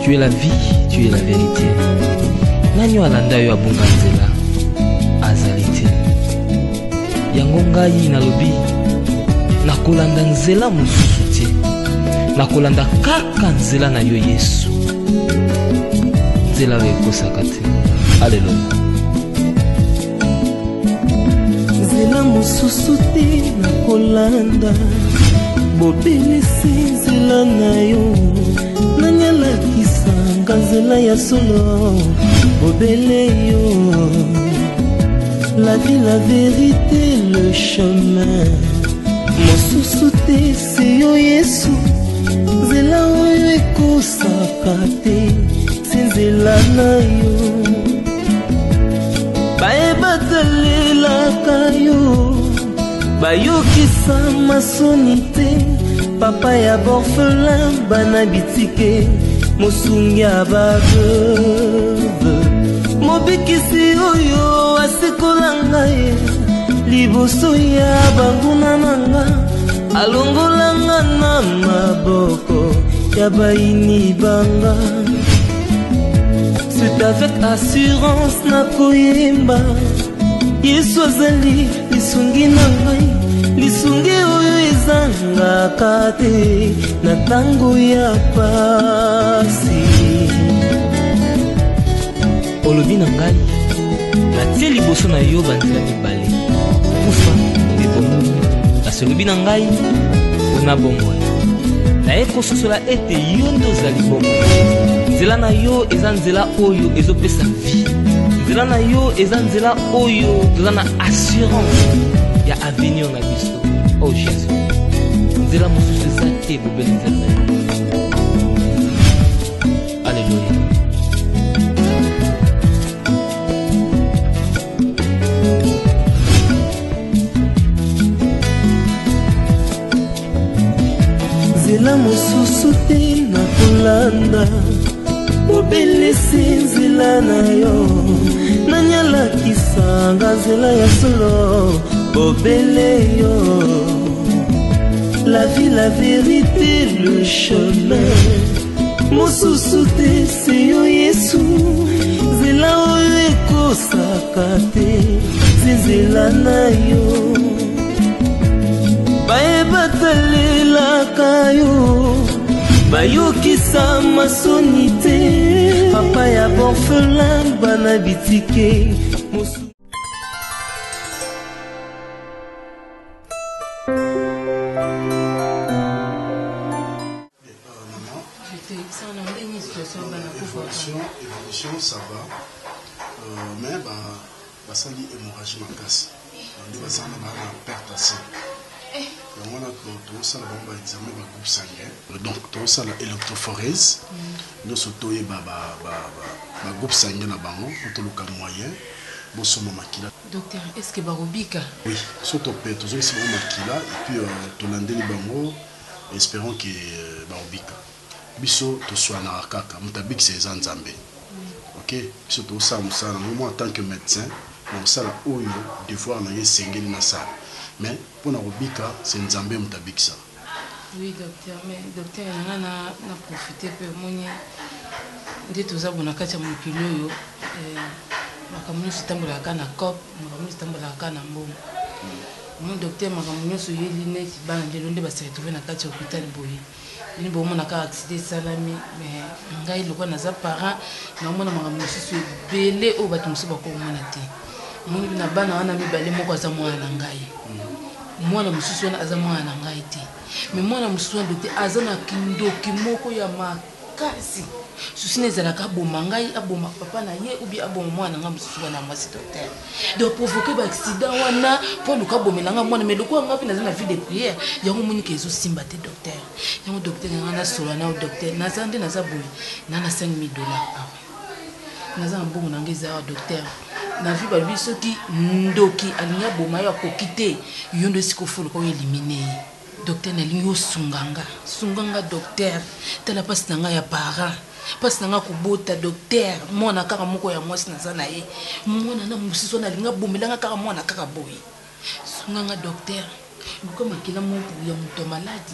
Tu es la vie, tu es la vérité. Nanyo alanda yo abunga nzela azalite. Yango ngai nalobi nakolanda nzela mosusu te. Nakolanda kaka nzela na yo Yesu. Nzela oyo ekosaka te. Alleluya. Nzela mosusu te nakolanda. Bobelisi nzela na yo. Nanyalakisanga nzela ya solo. Bobele yo. La vie, la vérité, le chemin. Mosusu te se yo Yesu. Nzela oyo ekosaka te. Se nzela na yo. Bayebatalelaka yo. Bayokisa masoni te. Papa ya borfelin bana bitike. Mosungi ya baveuve. Mobikisi oyo asikola ngai. Liboso ya banguna nanga. Alongolanga na maboko ya baini banga. C'est avec assurance na koyemba. Yesu azali lisungi na ngai. Lisungi oyo ezangaka te na tango ya pasi. Olobi na ngai natie liboso na yo banzela mibale. Kufa nde bomo. Kasi olobi na ngai mpona bomwana. Naye kososola ete yo nde ozali bomo. Nzela na yo eza nzela oyo ezopesa vie. Nzela na yo eza nzela oyo toza na assurance ya avenir na biso. Oh Jésus. Nzela mosusu eza te bobeli nzela na yo. Alléluia. Nzela mosusu te nakolanda. Bobelisi nzela na yo. Nanyalakisanga nzela ya solo. Bobele yo. La vie, la vérité, le chemin. Mosusu te se yo Yesu. Nzela oyo ekosaka te. Nzela na yo. Bayebatalelaka yo. Bayokisa masoni te. Papa ya borfelin bana bitike. Évolution, ça va. Mais ça dit hémorragie ma casse. On dit ça n'a pas perte assez. On a tout ça là on va examiner le groupe sanguin. Donc tout ça là électrophorèse. Nous surtout y ba groupe sanguin na bango pour le cas moyen. Bon somme makila. Docteur, est-ce que barobika? Oui, surtout peut toujours c'est bon makila et puis tout l'andeli bango. Espérons que barobika. Biso to soit na kaka mutabik c'est nzambe. OK, biso to ça musala moi en tant que médecin, on sala oyo devoir na yesengeli na ça. Mais pour na robika c'est nzambe mutabik ça. Oui docteur, mais docteur na profiter peu monya ndé toza bona kati mon kilo yo makamuni sitambola kana cop, makamuni sitambola kana mbongo. Mon docteur makamuni so yeli net bana ndelo nde ba se retrouver na kati hôpital boyi. Ni bon mon accident salami mais ngai lokwa naza parent na mona makamuni so belé o bato musu bako mona te. Mon na bana wana mibale moko aza mwana na ngai. Mwana mususu wana aza mwana na ngai te. Mais mwana mususu wana docteur aza na kindoki moko ya makasi. souci nezalaka aboma ngai aboma papa na ye ou bien aboma mwana nga mosusu wana mwasi docteur donc provoquer ba accident wana po luka bomelanga mwana mais loko nga pina na vie de prière yango monika ezo simba te docteur yango docteur nga na solo na docteur nazande naza boy na $5,000 naza mbongo na ngeza docteur na vie ba biso ki ndoki alinya boma ya kokite yondo sikofolo ko éliminer docteur na lingo sunganga docteur tala passe nanga ya parent passe nanga kubota docteur mona kaka moko ya mwasi naza na ye mona na musiso na linga bomelanga kaka mona kaka boy sunganga docteur luka makila moko ya muto maladi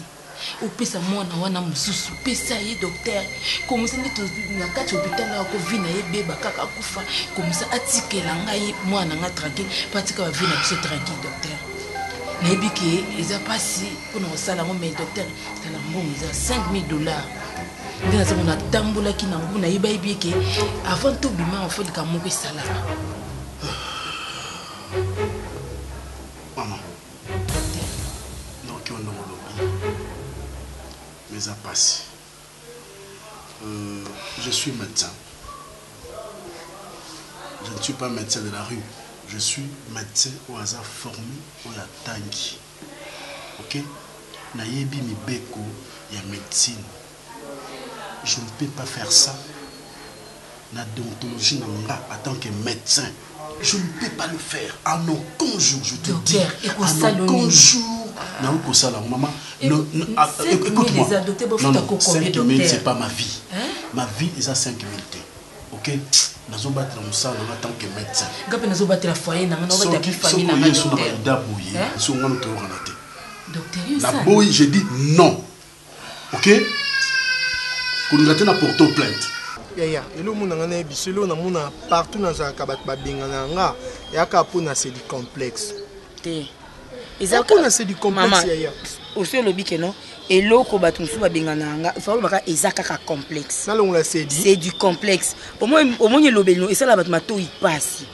opesa mwana wana mususu pesa ye docteur komisa ndi to na kati hôpital ya ko vina ye beba kaka kufa komisa atikela ngai mwana nga tranquille patika ba vina biso tranquille docteur nayebi ke eza pasi mpona kosala ngo mais docteur tala mbongo eza $5,000 nde naza mona tambolaki na ngu nayeba yebi eke avant tobima ofelika moko esalama maman donc on a mais à passer je suis médecin. Je ne suis pas médecin de la rue. Je suis médecin au hasard formé au la tangi. Ok? Nayebi mi beko ya médecine. Je ne peux pas faire ça. La déontologie en tant que médecin. Je ne peux pas le faire. À aucun jour, je te dis. À aucun jour. Non, maman. Écoute-moi. Non, 5 000, c'est pas ma vie. Ma vie, c'est à 5 000. Ok? Nous allons battre ça en tant que médecin. Nous allons battre la foyer, nous allons battre la famille. Docteur, je dis non. Ok? Pour nous attendre à porter plainte. Et là, partout dans un cabaret, c'est du complexe. C'est du complexe. Aussi, le bic, non? Et l'eau, il faut que complexe. C'est du complexe. Au moins, il et ça, la matemato, il passe.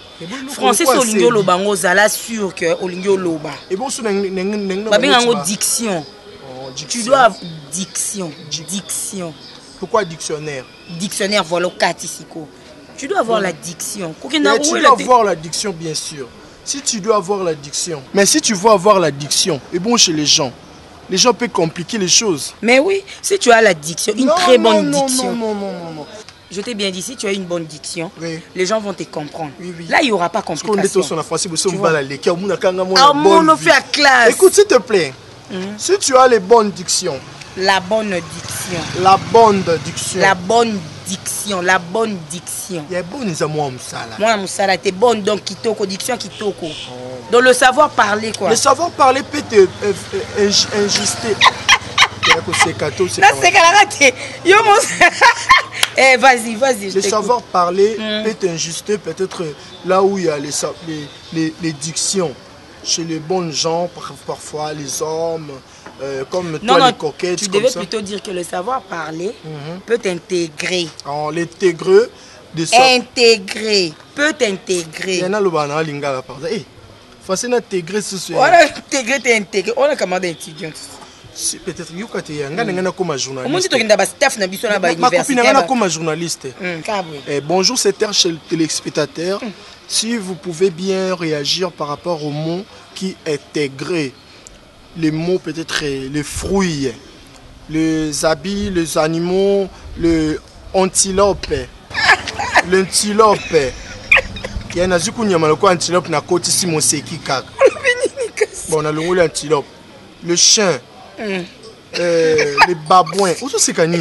Français, c'est Olingio Lobango, Zala sûr que Olingio Loba. Et bon, c'est une diction. Tu dois avoir diction. Pourquoi dictionnaire? Dictionnaire, voilà, Katisiko. Tu dois avoir la diction. Tu dois avoir la diction, bien sûr. Si tu dois avoir la diction. Mais si tu veux avoir la diction, et bon chez les gens peuvent compliquer les choses. Mais oui, si tu as la diction, une très bonne diction. Non. Je t'ai bien dit, si tu as une bonne diction, oui. Les gens vont te comprendre. Oui. Là, il n'y aura pas complication. Écoute, s'il te plaît, si tu as les bonnes dictions. La bonne diction. La bonne diction. La bonne diction. La bonne diction. Il y a bon les amours musala. Moi musala t'es bonne donc kitoko diction kitoko. Donc le savoir parler quoi. Le savoir parler peut te injuster. Eh vas-y. Le savoir parler peut t'injuster peut-être là où il y a les dictions. Chez les bons gens, parfois les hommes, comme toi les coquettes. Tu devais plutôt dire que le savoir parler peut t'intégrer. L'intégrer intégrer, peut t'intégrer. Il y en a le banal lingala par exemple. Facile d'intégrer ce soir. On a intégré, t'es intégré. On a commandé étudiant. Peut-être que tu es comme journaliste. Comme journaliste. Bonjour, c'est cher téléspectateurs. Si vous pouvez bien réagir par rapport aux mots qui intégrent, les mots peut-être les fruits, les habits, les animaux, le antilope, l'antilope. Il y a un antilope na côté si mon seki kak. Bon, on a l'antilope, le chien, les babouins. Où c'est qu'on y a?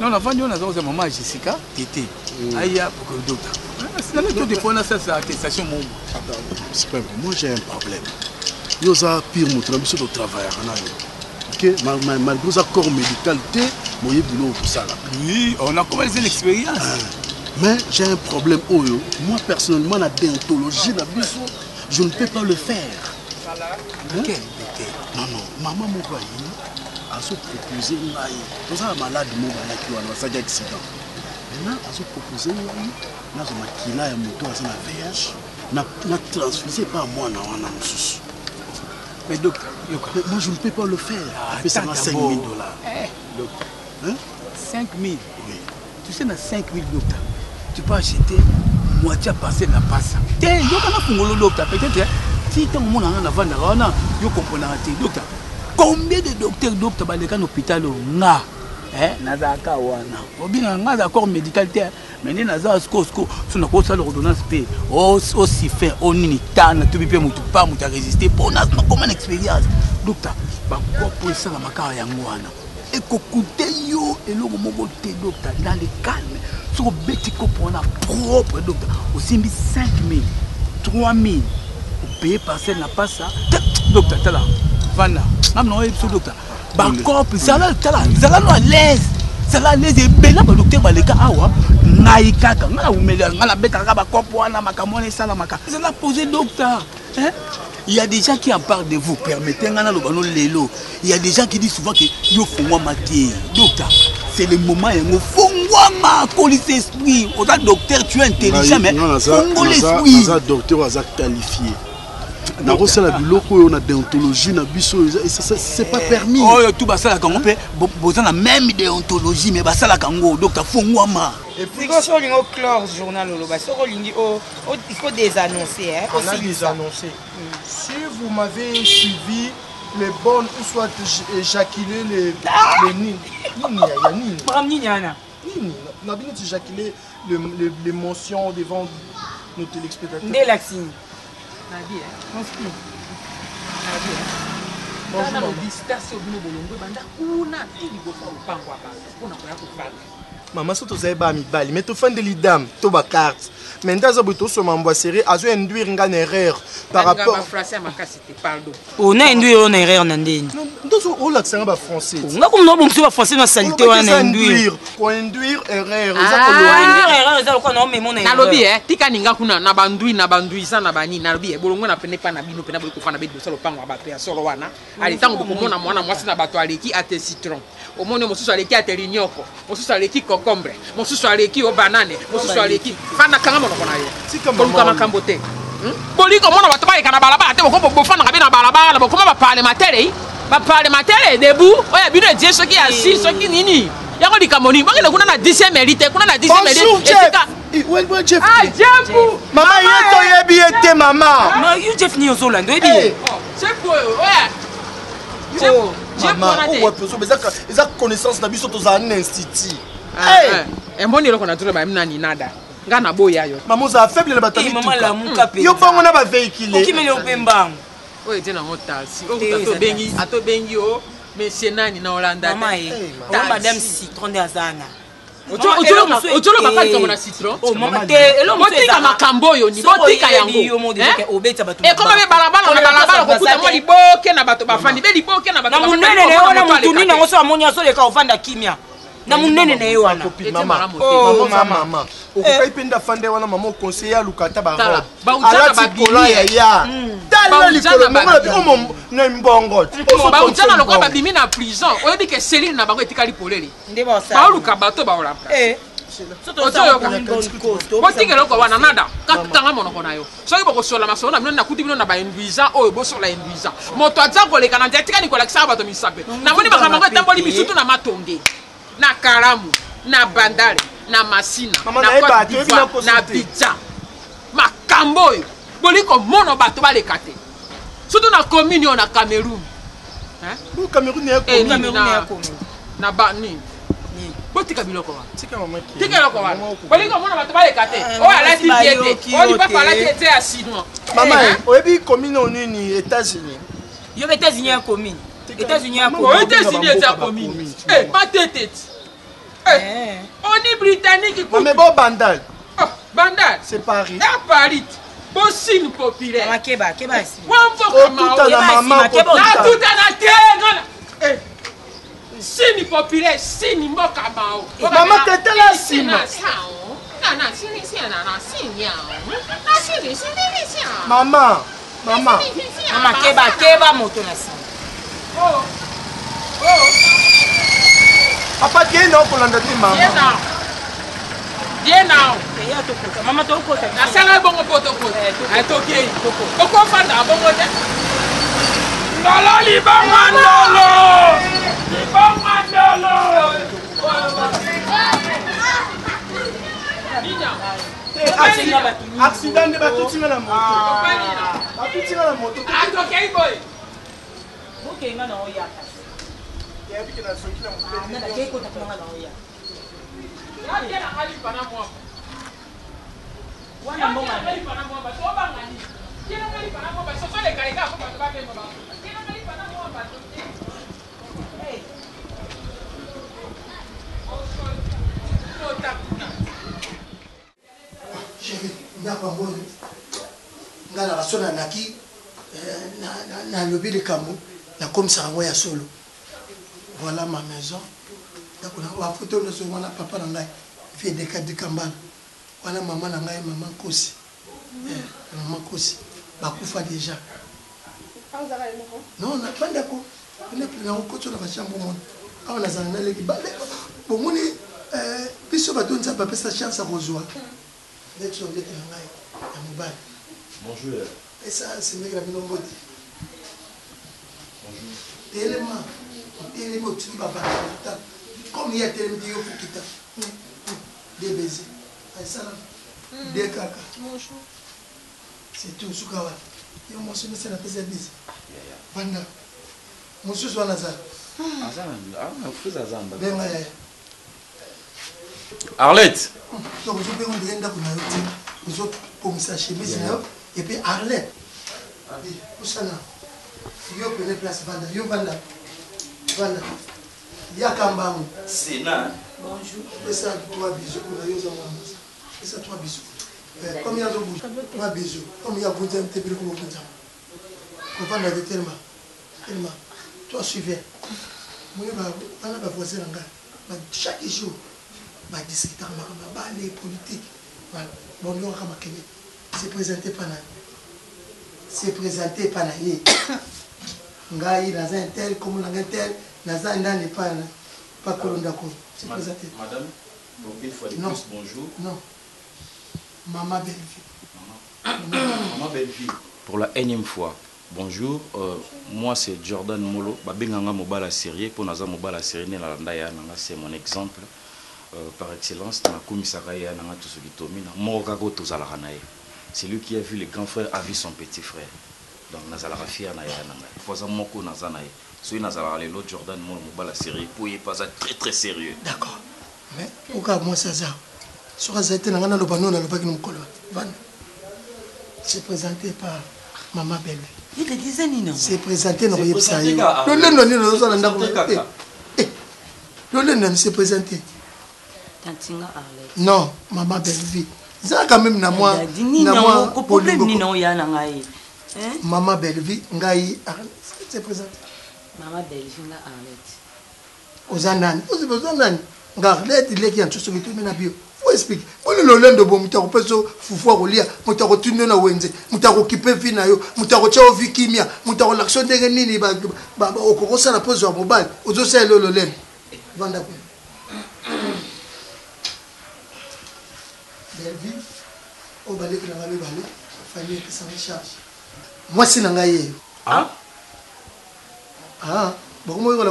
Non, la fin, on a dit maman Jessica, Tété. Aïe, pour le docteur. C'est la méthode de prendre cette attestation. C'est pas vrai. Moi, j'ai un problème. Nous avons pire mon travail. Ok, malgré ça, corps médical, moi, tout ça là. Oui, on a commencé l'expérience. Mais j'ai un problème. Moi, personnellement, la déontologie, je ne peux pas le faire. Ok. maman moko ayi azo proposer ngai toza malade moko alaki wana basaki accident maintenant azo proposer ngai nazo makila ya moto aza na VIH na transfuser pas mwana wana mosusu. Mais docteur, moi je ne peux pas le faire. Ça m'a 5 000 $. Docteur. Hein? 5 000. Oui. Tu sais, dans 5 000 docteur, tu peux acheter moitié à passer la passe. Tiens, docteur, peut-être, si tu as un monde en avant, tu comprends. Docteur, combien de docteurs dans l'hôpital na? Nazaka wana. Obina nga d'accord médical terre. Mais ni naza sko suna ko sa l'ordonnance p. Aussi fait on ni tana tu peux mutu pas mutu résister pour na comme une expérience. Docteur, ba ko pour ça la makara yango wana. Et kokuté yo et lo moko te docteur dans le calme. Sur beti ko pour na propre docteur. Aussi 5 000, 3 000. Au payer parcelle n'a pas ça. Docteur tala. Vana. Même non docteur. Bakop, ça là à l'aise. Ça là à l'aise et ben là le docteur baleka awa naika nga umela ngala beta ka bakop wana makamone sala maka. C'est là poser docteur. Hein? Il y a des gens qui en parlent de vous. Permettez ngana lo bano lelo. Il y a des gens qui disent souvent que yo fongwa maté. Docteur, c'est le moment où fongwa ma colis esprit. Au docteur tu es intelligent mais fongwa l'esprit. Ça docteur a qualifié. Na rosala biloko on a déontologie na biso c'est pas permis. Oh tout basala kango pe bozana même déontologie mais basala kango docteur fongwama. Et puis quand on lit au clore journal au loba soko lingi il faut désannoncer hein. On a désannoncer. Si vous m'avez suivi les bonnes ou soit éjaculer les nini. On a bien éjaculer l'émotion devant nos téléspectateurs. Ndelaxine. Maman, si tu as un mibali, mais tu fais de l'idam, tu as carte. Mais dans un bouton sur ma série, à induire une erreur par rapport. On a induit une erreur, Nandine. Non, on l'accent français. On a comme nous, on français dans saleté, on induire. Pour induire erreur. Induire erreur, c'est quoi non mais mon erreur. Nalobi tika ninga kuna na bandui ça na bani nalobi bolongo na pene pa na bino pena boko fana bedo solo pango ba pe solo wana. Ali tango boko mona mwana mwasi na bato aleki ate citron. Omone mosusu aleki ate linyoko, mosusu aleki concombre, mosusu aleki o banane, mosusu aleki fana kanga mono kona yo. Koluka makambo te. Boliko mona bato ba ekana balaba te boko bofana kabe na balaba boko ba parlementaire debout oya bino die soki assis soki nini. Yango likamoni bakela kuna na 10e mérite kuna na 10e mérite. Ouais, Jeff. Ah, Jeff. Maman, il est bien, maman. Non, il Jeff ni au lando, bien. Jeff, ouais. Maman, on ils ont connaissance na biso tous en institut. Et moi, il a trouvé même nani nada. Ngana boya yo. Maman, ça faible le bataille. Maman la muka pe. Yo bango na ba véhicule. Qui me le pembang. Oui, tu es dans mon taxi. Ato bengi o, mais c'est nani na Hollanda. Maman, madame citron de Azana. Ojolo bakali kama na citron. Oh maman te botika makambo yo ni botika yango. Et comme be balabala kokuta mo liboke na bato bafandi be liboke na bato. Na munene ne wana mutuni na ngoso amonya so leka ofanda kimia. Na munene ne wana. Maman. Okukai penda fande wana maman conseiller lukata ba robe. Bautana babikola ya. Tala likolo mongo na mbongo. Bautana lokwa babimi na prison. Oyebi ke Céline na bango etikali polele. Ndeba sa. Ba luka bato ba ola. Botika loko wana nada katanga monoko na yo soki bokosola maso na bino na kuti bino na ba induisant oyo bosola induisant moto aza koleka na ndia tikani kolakisa bato misape na moni bakamako etamboli bisutu na matonge na karamu na bandale na masina na Côte d'Ivoire na Abidjan makambo oyo boliko mono bato baleka te surtout na commune na Cameroun hein Cameroun ya commune na bani botika biloko wa tika mama ki tika loko wa boliko mona bato baleka te o ala ti piete o li papa ala ti ete asino mama oyebi commune onini États-Unis yo États-Unis ya commune États-Unis ya commune États-Unis ya commune pas tete on est britannique mais bon bandal bandal c'est Paris à Paris bossine populaire makeba si tout na maman tout na te sini populaire sini mboka mao maman tete la sima maman keba moto na sima Papa, viens non pour l'entendre, maman. Viens now. Maman, tu es la salle bon poto poto. Elle toqué. Pourquoi pas là bon côté? Lolo libamandolo. Libamandolo. Accident de bateau sur la moto. Bateau la moto. Ah, toqué boy. OK, nga na oya. Il y a qui na soki na moto. Na ke ko ta nga na oya. Ya kena hali pana moi. Wana mbonga hali pana moi ba to ba ngani. Kena hali pana moi ba so so le karika ko ba ba ke ba. Kena hali pana moi ba to. Hey. Chérie, ndako ngo nga na rasona naki na lobi le kambo na comme ça ya solo. Voilà ma maison. Donc on a photo de ce moment papa na ngai fait des cas de Kambala. Voilà maman na ngai maman Kosi. Maman Kosi bakufa déjà. Non, na pas d'accord. On est plus dans le côté de la chambre monde. Ah on a zana les balé. Bon moni biso ba donza papa sa chance à rejoindre. D'être sur le ngai ya mobile. Bonjour. Et ça c'est mec la binombo. Bonjour. Élément tu vas pas comme il y a tellement de gens qui t'ont des baisers. Ça des caca. Bonjour. C'est tout ce qu'on a. Et on se met sur la tête de bise. Vanda. Monsieur soit Nazar. Arlette. Donc vous pouvez dire que vous avez comme ça chemise et puis Arlette. Où ça là? Yo prenez place Vanda. Yo Vanda. Vanda. Yakambamu. Sénat. Bonjour. Et ça, 3 bisous pour la Yosa. Et ça, 3 bisous. Comme il y a 2 bouches, 3 bisous. Comme il y a beaucoup de temps, tu peux le comprendre. Comprendre tellement. Tellement. Toi, suivez. Moi, je vais voir ça. Chaque jour, je vais discuter avec les politiques. Voilà. Bon, nous, c'est présenté par la. C'est présenté par la. Ngai, dans un tel, comme dans un tel. Naza n'est pas Kolondako. C'est présenté. Madame, donc une fois de plus, bonjour. Non. Maman Belleville. Maman Belleville. Pour la énième fois, bonjour. Moi, c'est Jordan Molo. Babenganga Mobala Série. Pour Naza Mobala Série, c'est mon exemple. Par excellence, dans la commissariat, c'est lui qui a vu le grand frère a vu son petit frère. Donc, Naza la Rafia Naya. Faut Moko Naza Naya. Soy Nazara l'autre Jordan Molo la série pour y pas très très sérieux. D'accord. Mais pourquoi moi ça ça? Sur la zette n'anga le banon le bague nous colle. C'est présenté par Maman Belle. Il te disait Nino. C'est présenté dans le ça. Le c'est présenté. Tantinga Arlette. Non, Maman Belle. Ça quand même na moi. Na moi problème Nino ya na ngai. Maman Belle ngai c'est présenté. Maman Belleville nga Arlette. Ozanani, ozanani. Nga Arlette il est qui en tout ce que tu m'as bio. Faut expliquer. Pour le lendo bon mutako peso fufua kolia, mutako tunde na wenze, mutako kipevi na yo, mutako chao vikimia, mutako l'action de nini ba okokosa na pose ya mobile. Ozo se le lendo. Vanda ko. Belleville au balé que na balé, fallait que ça me charge. Moi c'est na ngai. Ah ah, bon, moi, je vais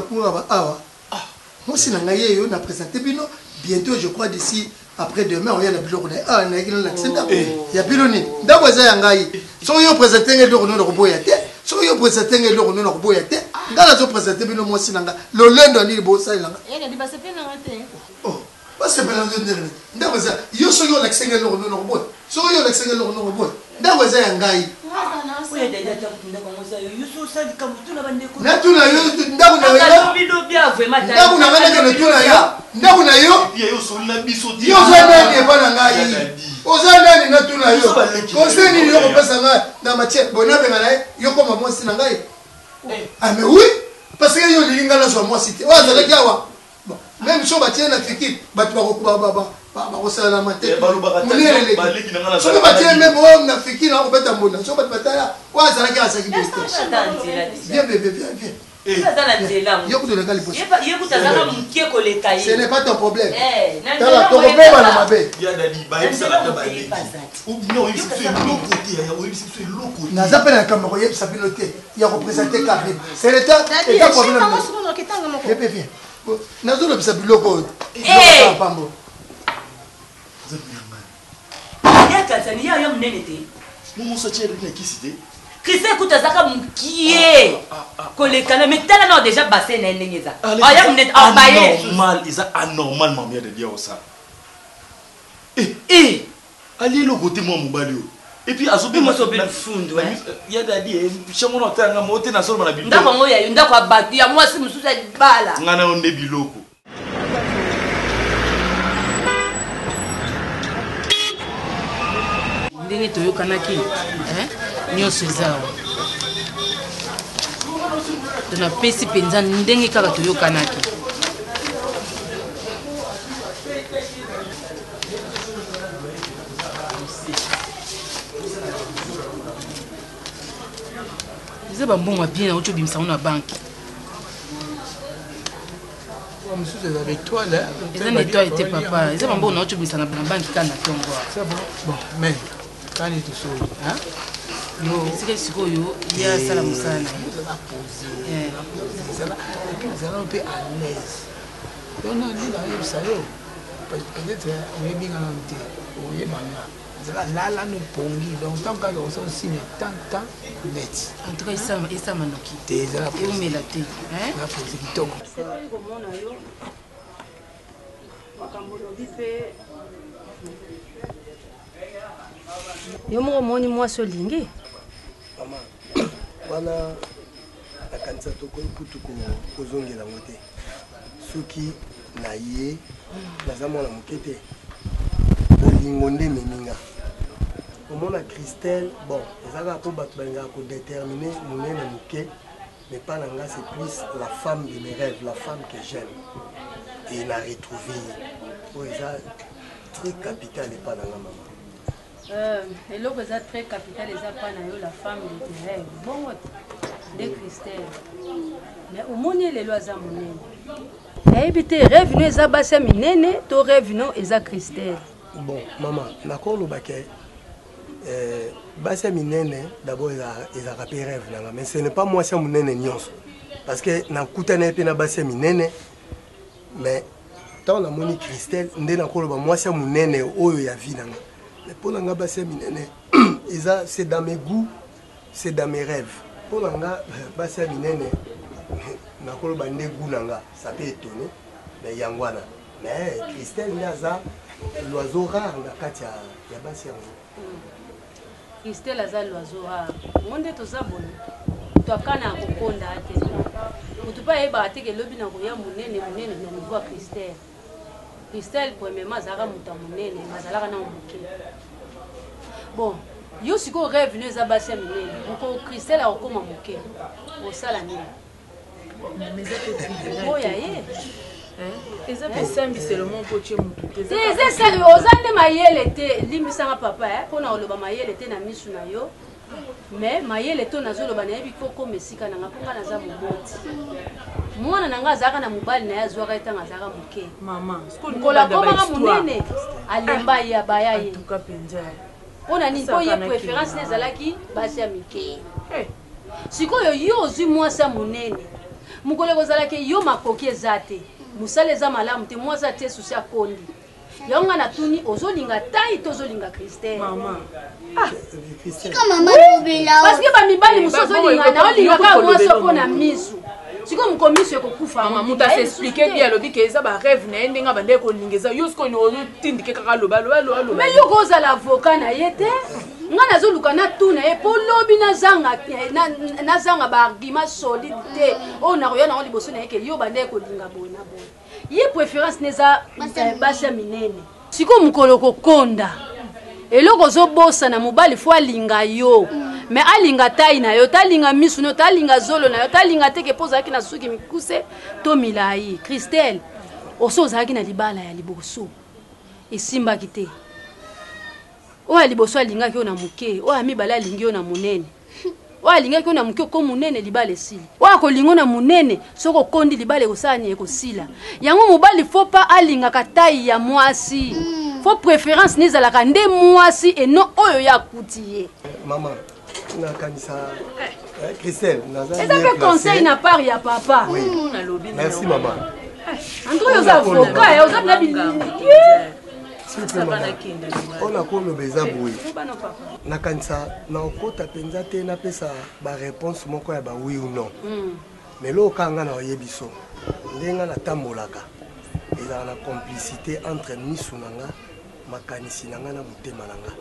moi, si je vais présenter bientôt, je crois, d'ici après-demain, on y a le bureau. Ah, il y a Piloni. D'abord, il y a un gars. Si vous présentez le nom de Roboyate, si vous présentez le nom de Roboyate, quand vous présentez le nom de Sinanga, le lundi, il y a beau ça. Il a dit, c'est bien arrêté. Oh, c'est bien arrêté. D'abord, il y a l'accès le nom de Roboy. Si vous avez l'accès le nom de Roboy, d'abord, il y a un gars. Mais oui, parce que même si on battait la fille, viens bébé, viens. Ce n'est pas ton problème. Christ écoute ça comme qui est collecana mais tellement déjà basé na ndengeza aya mnet abaye normal ils a anormalement bien de dire ça allez le côté moi mobali et puis azobi mo so bel fundo il y a dadi chamo no tanga mote na solo na biloko ndako ngoya ndako abatu ya moi si mususa bala ngana onde biloko ndenge toyokanaki nyonso eza awa tonapesi mpenza ndenge kaka toyokanaki eza bambongo bien nauti obimisa ngo na banke eza na étoile te papa eza bambongo nauti obimisa na banke kaka na ntongo esika sikoyo ye asala mosala na ye mpe à l'aise yona ndina oyebisa yo peut-être oyebingana te oyebanga ezala lala nopongi donc tant kaka ososigne tant net en tout cas esama noki te ezala eomela te napozi kitoko yo moko omoni mwasi olingi mama wana nakanisa tokoki kutu kozongela ngo te soki na ye naza mwana moke te bolingo nde meminga omona Christelle bon ezaka mpo bato balingaka kodetermine monene moke mais pas na nga c'est plus la femme de mes rêves, la femme que j'aime et la retrouver oyo eza très capital epa na nga mama eloko eza très capital eza pa na yo la femme de tes rêves bongo de Christelle mais omoni lelo aza monene nayebi te rêve no eza basi ya minene to rêve no eza Christelle bon mama nakoloba ke basi ya minene d'abord ezaka mpe rêve nanga mais ce n'est pas mwasi ya monene nyonso parce que nakutana ye mpe na basi ya minene mais ntango namoni Christelle nde nakoloba mwasi ya monene oyo ya vie nanga mais pour nga basi ya minene c'est dans mes goûts c'est dans mes rêves pour nga basi ya minene nakoloba nde goût nanga ça peut étonner mais yango wana mais Christelle nde aza l'oiseau rare na kati ya basi yango Christelle aza l'oiseau rare monde toza bona twakana kokonda ate mutu pa yeba ate ke lobi na koya monene na niveau ya Christelle Christelle premièrement azalaka mutu ya monene azalaka na moke bon yo sikoyo rêve no eza basi ya minene moko Christelle akokoma moke osala nini oya ye eza pesambiselo moko tie mutu te eza sérieux oza nde mayele te limbisanga papa mpona koloba mayele te na misu na yo mais mayele to nazoloba nayebi kokoma esika nanga mpo nga naza moboti mwana nanga azalaka na mobali na ye azwaka etanga azalaka moke mokolo akomaka monene alemba ye abaya ye mpona nini mpo ye préférence ne ezalaki basi ya mike sikoyo yo ozwi mwasi ya monene mokolo ekozalaki yo makoki eza te mosala eza malamu te mwasi atie susi akondi yango nga natuni ozolinga tai to ozolinga Christelle parce que bamibali mosusu ozolingana olingaka mwasi mpona misu sikoyo mokomisu ekokufa mutu aseexplike bi alobi ke eza barêve na ye ndenge abande kolinga eza yo sikoyo ozotindike kaka loba mais yo kozala avoka na ye te nga nazoluka natuna ye mpo lobi nazanga baargument solide te oyo nakoya nango liboso na ye ke yo bande kolinga boye na boye ye préférence neza basi ya minene sikoyo mokolo kokonda eloko ozobosa na mobali fo alinga yo mais alinga tai na yo talinga misu no talinga zolo na yo talinga teke mpo ozalaki na suki mikuse to milai Christelle oso ozalaki na libala ya liboso esimbaki te oyo ya liboso alingaki yo na moke oyo ya mibale alingi yo na monene oyo alingaki na moke ko monene libala esili oyo akolingo na monene soki okondi libala ekosala ekosila yango mobali fo pa alingaka taille ya mwasi fo préférence nezalaka nde mwasi eno oyo ya akuti ye mama nakanisa Christelle eza mpe conseil na part ya papa merci mama andro oza avocat oza mpe ona koloba eza boye nakanisa na okota mpenza te napesa baréponse moko ya bawi ou non mais loka nga na oyebi so ndenge natambolaka ezala na complicité entre misu na nga makanisi na nga na motema na nga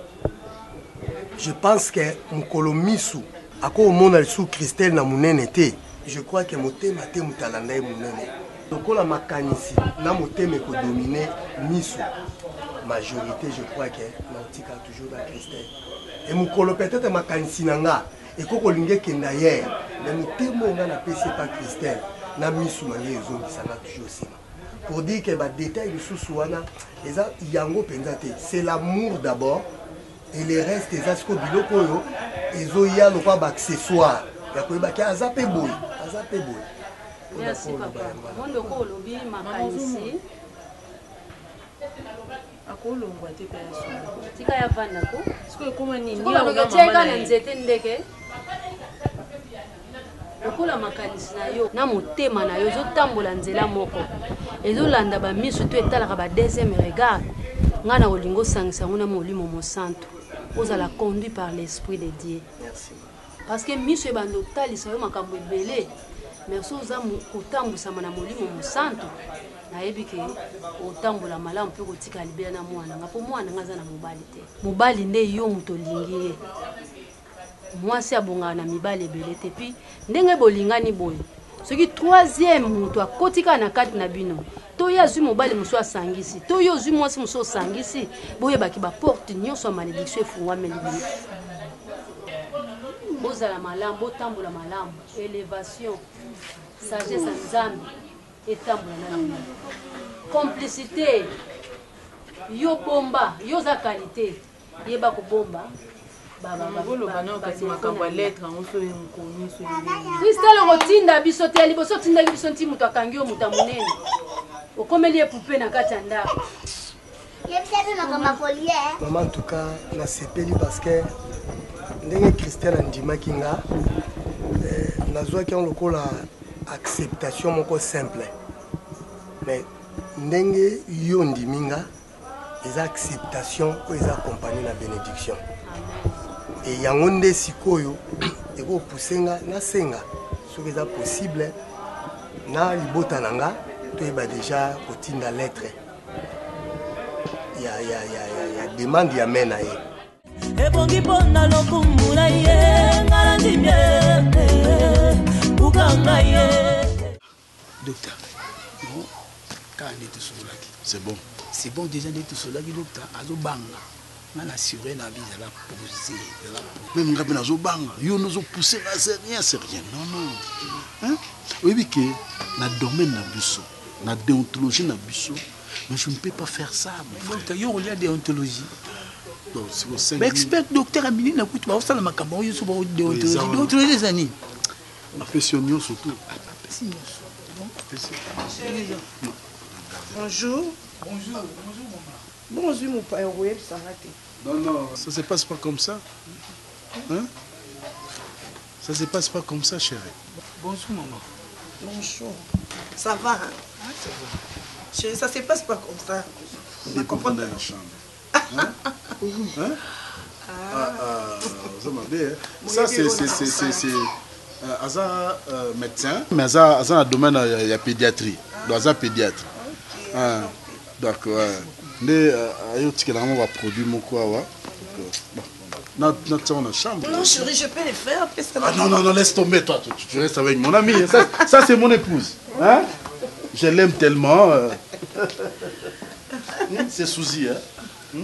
je pense que mokolo misu akomona lisusu Christelle na monene te je crois que motema te moto alanda ye monene lokola makanisi na motema ekodomine misu majorité je crois que nautika toujours la Christelle et mokolo peut-être makanisi na nga ekokolinga ekenda hier mais motema nga napesi pa Christelle na misu na ye ezongisanga toujours nsima pour dire que badétail lisusu wana eza yango mpenza te c'est l'amour d'abord et le reste eza siko biloko oyo ezoya lokwa baaccessoire ya koyebaki aza mpe boye aza mpe boye. Merci papa. Mondoko olobi makanisi akolongwa te pe tika ya vanda ko siko ekoma nini tika na nzete ndeke lokola makanisi na yo na motema na yo ezotambola nzela moko ezolanda bamiso to etalaka ba deuxième regard nga na olingo osangisa ngo na molimo mosantu ozala conduit par l'esprit de Dieu. Merci. Parce que miso ebanda otalisa yo makambo ebele merci oza kotambusama na molimo mosantu nayebi ke otambola malamu mpe kotika libela na mwana nga mpo mwana nga aza na mobali te mobali nde yo moto olingi ye mwasi abongaka na mibali ebele te puis ndenge bolingani boye soki troisième moto akotika na kati na bino to ye azwi mobali mosusu asangisi to ye ozwi mwasi mosusu osangisi boyebaki baporte nyonso ya malédiction efungwameli bino bozala malamu botambola malamu élévation sagesse ya nzambe etambola na bino complicité yo bomba yo za qualité yeba kobomba Christelle okotinda biso te liboso otindaki biso nti moto akangi yo moto amonene okomeli epupe na kati ya ndako. Maman en tout cas nasepeli parce que ndenge Christelle andimaki nga nazwaki yango lokola acceptation moko simple mais ndenge yo ndimi nga eza acceptation oyo eza accompagne na bénédiction et yango nde sikoyo ekopuse nga nasenga soki eza possible na libota na nga toyeba deja kotinda lettre ya demande ya me na ye ebongi mpona lokumbula ye ngala ndimye ukanga ye. Docteur, bon, quand on est tout c'est bon. C'est bon déjà d'être tout docteur. Azo banga. On a assuré la vie, elle a posé. Même quand on a banga, yo nous a poussé là, c'est rien. Non. Hein? Oui, que dans le domaine na biso, na déontologie na biso, mais je ne peux pas faire ça. Docteur, yo il y a déontologie. Donc si vous savez. Mais expert docteur Amini na kutu ba osala makambo yo so ba déontologie. Déontologie des années. La passion surtout. Bonjour. Bonjour mon père. Non, ça se passe pas comme ça. Hein? Ça se passe pas comme ça, chérie. Bonjour maman. Bonjour. Ça va, hein? Ah, ça va. Chérie, ça se passe pas comme ça. On comprend dans la chambre. Hein? Ça m'a bien. Ça c'est Aza médecin, mais Aza dans le domaine de la pédiatrie. Aza pédiatre. Ah, d'accord. Ayo on va produire mon quoi. Notre chambre. Non chérie, je peux les faire. Ah non, laisse tomber toi. Tu restes avec mon ami. Ça c'est mon épouse. Hein? Je l'aime tellement. C'est Souzy. Hein?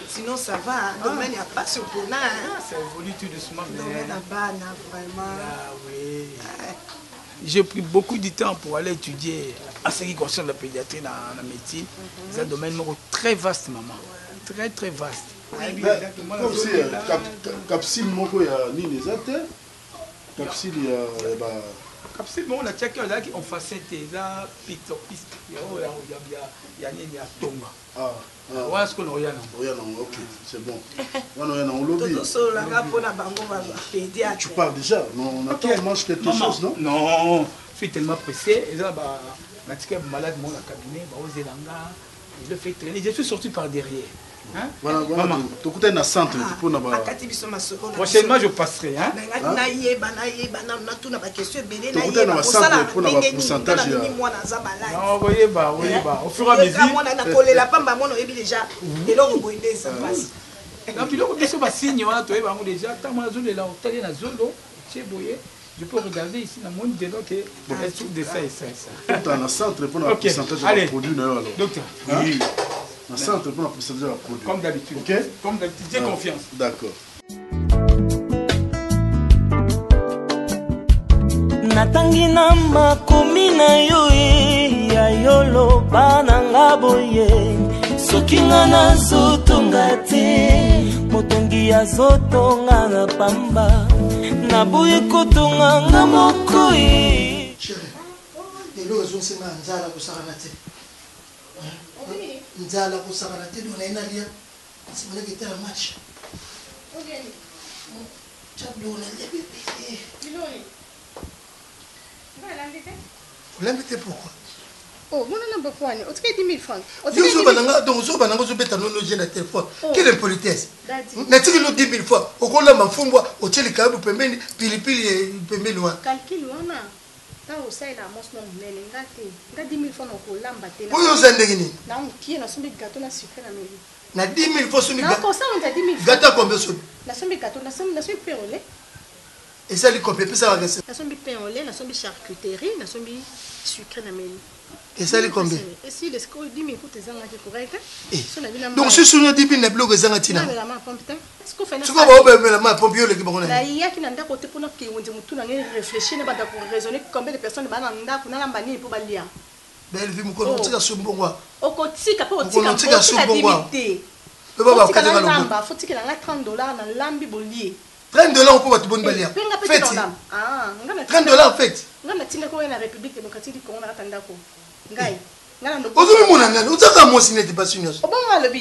Sinon ça va, hein? Domaine, il n'y a pas surprenant. Hein? Ça évolue tout doucement. Domaine là-bas, vraiment. Ah oui. J'ai pris beaucoup de temps pour aller étudier en ce qui concerne la pédiatrie dans la médecine. C'est un domaine très vaste, maman. Très vaste. Comme si capsule moko ya nini ezate. Capsule ya ba capsule bon la check là qui on facette là pizza piste ya nini ya tonga. Ouais, ce qu'on a rien. Ok, c'est bon. On a un lobby. Tu parles déjà. On attend, on mange quelque chose, non? Non, je suis tellement pressé. Et là, je suis malade, mon cabinet, je le fais traîner. Je suis sorti par derrière. Hein? Voilà, maman. Tu écoutes un centre. Prochainement, je passerai. Hein? Au fur et à mesure. Je peux regarder ici dans mon dedans que le truc de ça et ça. Dans le centre pour le pourcentage de produit. Docteur. Oui. Dans le centre pour le pourcentage de produit. Comme d'habitude. Ok. Comme d'habitude. J'ai confiance. D'accord. Natangi na makomi na yo ya yolo bananga boye soki nga nazotonga te motongi azotonga na pamba naboyi kotonga nga moko ye lelo ozosenga nzala kosakana te nzala kosakana te dona inalia simaleke tela match chablo na bébé L'embêter pourquoi? Oh, mon nom est quoi? On te 10 000 francs. Donc, on va nous mettre dans téléphone. Quelle impolitesse? N'est-ce que 10 000 fois? Au cours de ma fumba, au tchélica, vous pouvez mettre pili et pembe loin. Calcul, on a. Quand vous savez la mosse, non, mais les 10 000 francs, on peut l'embatter. Oui, vous avez dit. Non, qui est dans son gâteau, na sucré, na mairie. Na 10 000 fois sur le gâteau. Non, comme ça, on a 10 000 francs. Gâteau combien sur? La somme gâteau, la somme pain au lait. Et ça, il complète ça va rester. La somme pain au lait, la somme charcuterie, la somme sucré, na mairie. Et ça, il combien? Et si les scores 10 000 coûtent correct. Donc, si on a 10 000, les blocs, ils ont tiré. Est-ce qu'on fait ça? La main pompe, le qui bon. Il y a qui n'a pas côté pour nous qui ont réfléchir, ne pas raisonner combien de personnes vont en bannir pour balia. Belle vie, mon collègue, tu as sous bon bois. Au côté, capot, tu as sous bon bois. Faut qu'il y ait $30 dans l'ambi bolier. $30 pour votre bonne balia. Faites. $30 en fait. On a tiré la République démocratique du Congo à Tandako. Gai. Aujourd'hui, mon ami, on a comment si n'était pas signé.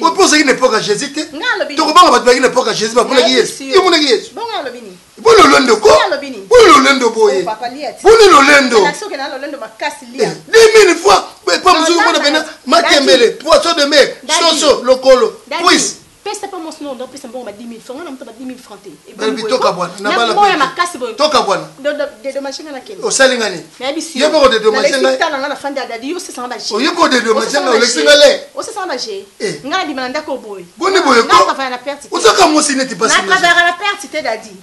On pose une époque à Jésus. Tu comprends une époque à Jésus, mais on a guéri. Il y a mon église. Bon, à l'obini. Bon, le lendo quoi? Bon, le lendo boy. Bon, le lendo. La soque dans le lendo ma casse lia. 10 000 fois. Mais pas besoin de venir. Matembele, poisson de mer, soso, locolo. Puis. Peste pas mon nom, donc peste bon 10 000 francs. On a 10 000 francs. Et puis toka bwana. Na bala. Moi ma casse boy. Toka bwana. De machine na kele. O salingani. Mais bisi. Yebo de machine na. Na na fanda dadi yo se samba o yebo de machine na o lexingale. O se samba je. Ngala bi mananda ko boy. Boni boy ko. Na travailler na perte. O saka mo sineti pas. Na travailler na perte te dadi.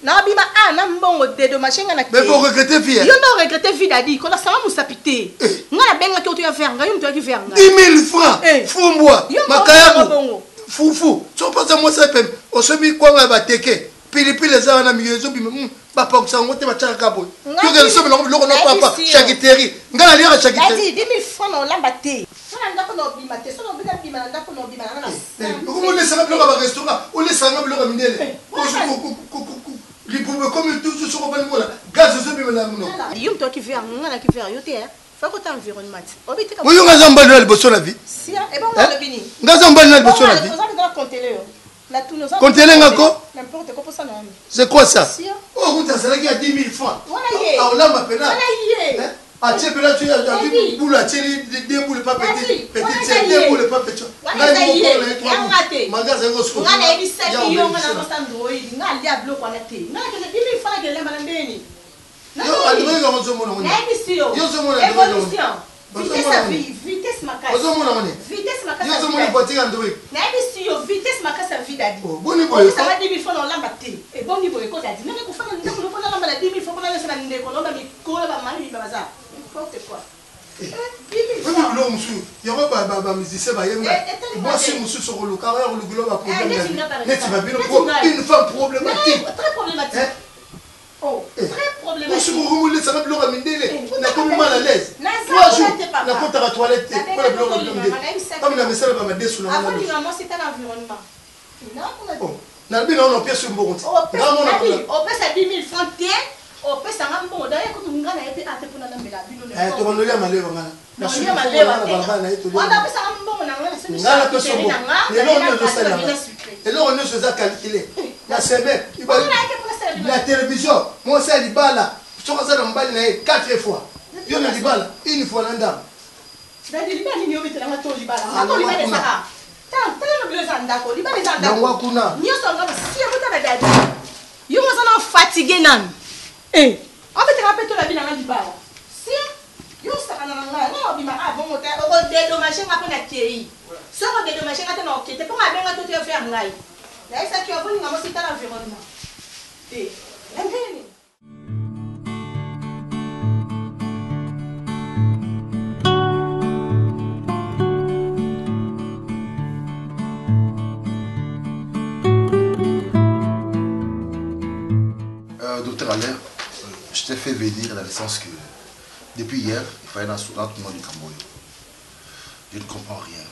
Na bima na mbongo de machine na kele. Mais vous regrettez vie. Yo no regretter vie dadi. Ko na sama musapite. Ngala benga ko to ya faire nga yo mto ya faire nga. 10 000 francs. Fumbwa. Makayabu. Foufou, tu penses à moi ça peut. On se met quoi on va teke. Pili les ans na milieu zo bim. Ba pa ça ngote ba chaka boy. Tu regardes ça mais on n'a pas chagiteri. Ngala lira chagiteri. 10 000 francs on l'embaté. Ça n'a pas no bimate. Ça no bina bima na ko no bima na. Comment on laisse ça bloc à restaurant. On laisse ça bloc à mindele. Les poubelles comme tout ce qu'on va le voilà. Gaz zo bim na no. Yum to qui faire ngala qui faire yo te. Faut que tu environnement. Oui, on a un bon le bosso la vie. Si, et bon, on a le bini. On a un bon le bosso la vie. Comptez-le encore. N'importe quoi pour ça, non. C'est quoi ça? Oh, vous avez qui a 10 000 francs. Ah, on l'a maintenant. Ah, tu es là, tu as vu boule à tirer des boules pas pété. Petit, des boules pas pété. Magasin Roscoe. On a eu 7 millions dans Android. On a eu un bloc en été. On a 10 000 francs que les malambéni. Non, non, vitesse à vie, vitesse ma casse. Vitesse ma casse. Vitesse ma casse à vie d'adi. Ça va 10 000 francs dans l'ambaté. Et bon niveau école d'adi. Mais qu'on fait un 10 000 francs pour la laisser dans l'école. On va me coller ma mari, ma bazar. N'importe quoi. 10 000 francs. Il y aura pas musicien, moi si monsieur sur le carré, le globe a problème. Une femme problématique. Très problématique. Oh, très problématique. Si vous remoulez, ça va bloquer à Mindele. On a comme mal à l'aise. 3 jours, on a compté à la toilette. On a bloqué à Mindele. Comme la message va me désoler. Avant, c'est un environnement. Nabi na on pièce mbongo. On pèse 10 000 francs té, on pèse un mbongo. D'ailleurs quand on gagne été à te pour na mbela bino. To on lia maleva ngana. Na lia maleva. On a pèse un mbongo na ngana, c'est ngala to sombo. Et là on est sur ça calculé. La semaine, la télévision, moi c'est libala. Sur ça on balle 4 fois. Yo na libala, une fois nanda. Na libala ni yo metela ma to libala. Ma to libala ça. Fatigué nan. Eh, on va te rappeler la vie dans Libala. Si, yo ça na nga, non bima avant monter, on dédommager après na TI. Ça on dédommager na na okete pour abenga tout te faire ngai. Là ça qui a venu na mosita l'environnement. Eh, ngene. Docteur Alain, je t'ai fait venir dans le sens que depuis hier, il fallait dans tout le monde du Cambodge. Je ne comprends rien.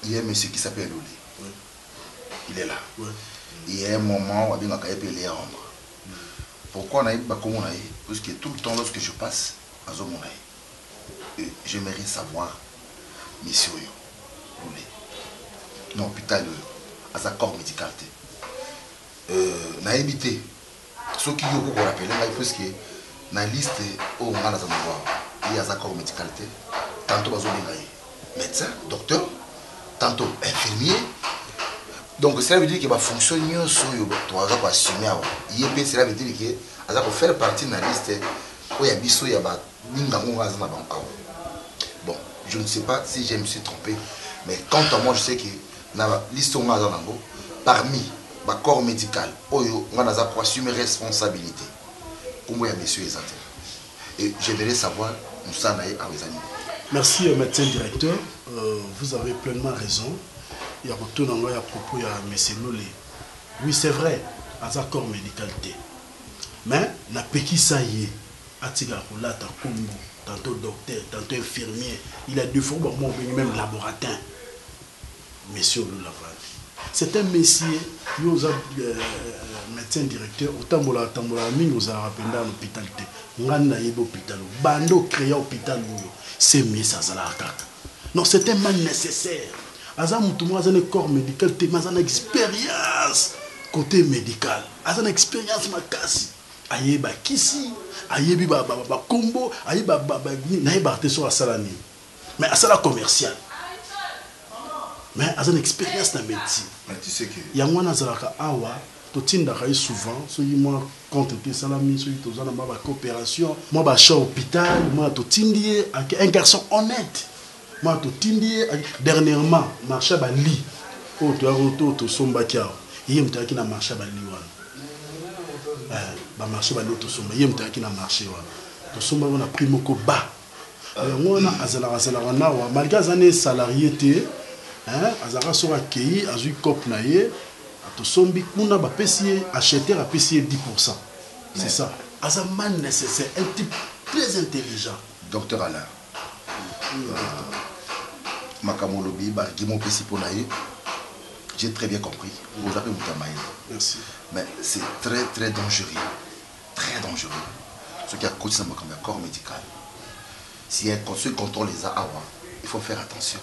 Il y a un monsieur qui s'appelle Loli. Oui. Il est là. Oui. Il y a un moment où il y a un rendre. Pourquoi on a eu comme on a eu? Parce que tout le temps, lorsque je passe, j'aimerais savoir, monsieur Loli, dans l'hôpital, à sa corps médical, n'a évité. Ce qui est rappelé, parce que dans la liste où on a il y a un accord médical, tantôt médecin, docteur, tantôt infirmier. Donc cela veut dire qu'il va fonctionner sur le assumer. Cela veut dire qu'il va faire partie de la liste où il y a biso, il y a bon, je ne sais pas si je me suis trompé, mais quant à moi, je sais que dans la liste où on a parmi le corps médical, on a assumer responsabilité. Comment il y a monsieur et j'aimerais savoir où ça en est à mes amis. Merci, médecin directeur. Vous avez pleinement raison. Il y a beaucoup de à propos de M. Lolé. Oui, c'est vrai, à un corps médical. Mais, la péki ça y est, à Tigaroula, tantôt docteur, tantôt infirmier, il a deux fois, même laboratin. Monsieur Lolaval. C'est un messier, médecin directeur, autant que nous avons rappelé dans l'hôpital. Nous avons l'hôpital. Bando créé l'hôpital. C'est ça. Non, c'est un mal nécessaire. Azam un corps médical, tu as une expérience côté médical. Tu as une expérience makasi. Aye ba kisi, aye ba combo, aye ba te sur salani. Mais à ça la commercial. Mais tu as une expérience dans la médecine. Mais tu sais que il y a un azalaka awa, to tinda souvent, so moi quand tu salami, so to zana ma coopération, moi ba chat hôpital, moi to tindi un garçon honnête. Moi to tindi dernièrement marché ba li. Oh tu as roto to somba kia. Yem ta ki na marché ba li wana. Ba marché ba li to somba, yem ta ki na marché wana. To somba on a pris moko ba. Moi na azala na wa malgré les salariés té azara sur accueilli azu cop na ye to sombi kuna ba pesier acheter à pesier 10%. C'est ça. Azaman nécessaire, un type très intelligent. Docteur Alain. Makamolobi ba gimo pesi ponaye. J'ai très bien compris. Vous avez Moutamaï. Merci. Mais c'est très très dangereux. Très dangereux. Ce qui a côté ça comme un corps médical. Si un conseil contrôle les awa, il faut faire attention.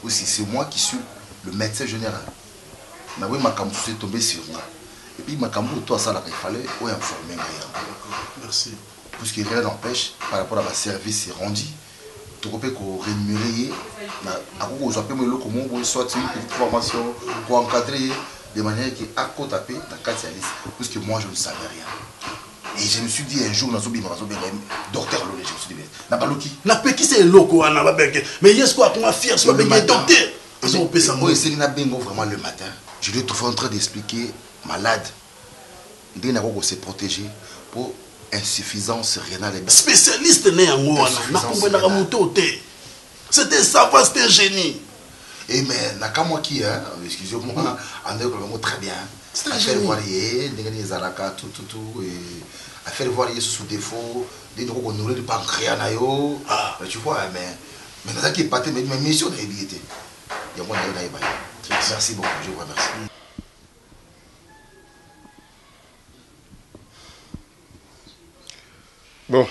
Aussi, c'est moi qui suis le médecin général. Mais oui, ma camou s'est tombé sur moi. Et puis, ma camou, toi, ça, il fallait informer. Merci. Parce que rien n'empêche, par rapport à ma service rendu, tu peux rémunérer, soit une petite formation pour encadrer de manière qui est à côté de la spécialiste. Parce que moi, je ne savais rien. Et je me suis dit un jour, docteur Lolé, je me suis dit, n'a pas l'ouki. N'a pas qui c'est loco, mais il y a ce qu'on a fier, c'est un docteur. Vraiment le matin, je l'ai trouvé en train d'expliquer malade. Il n'a pas se protéger pour insuffisance rénale. Spécialiste né en haut, c'était savoir, c'était un génie. Et mais Nakamwa qui, excusez-moi, on est très bien. C'est un génie. À faire voir sous défaut, des drogues nourries de pancréas, tu vois, mais dans qui est pas mes missions d'habilité. Merci beaucoup, je vous remercie. Bon.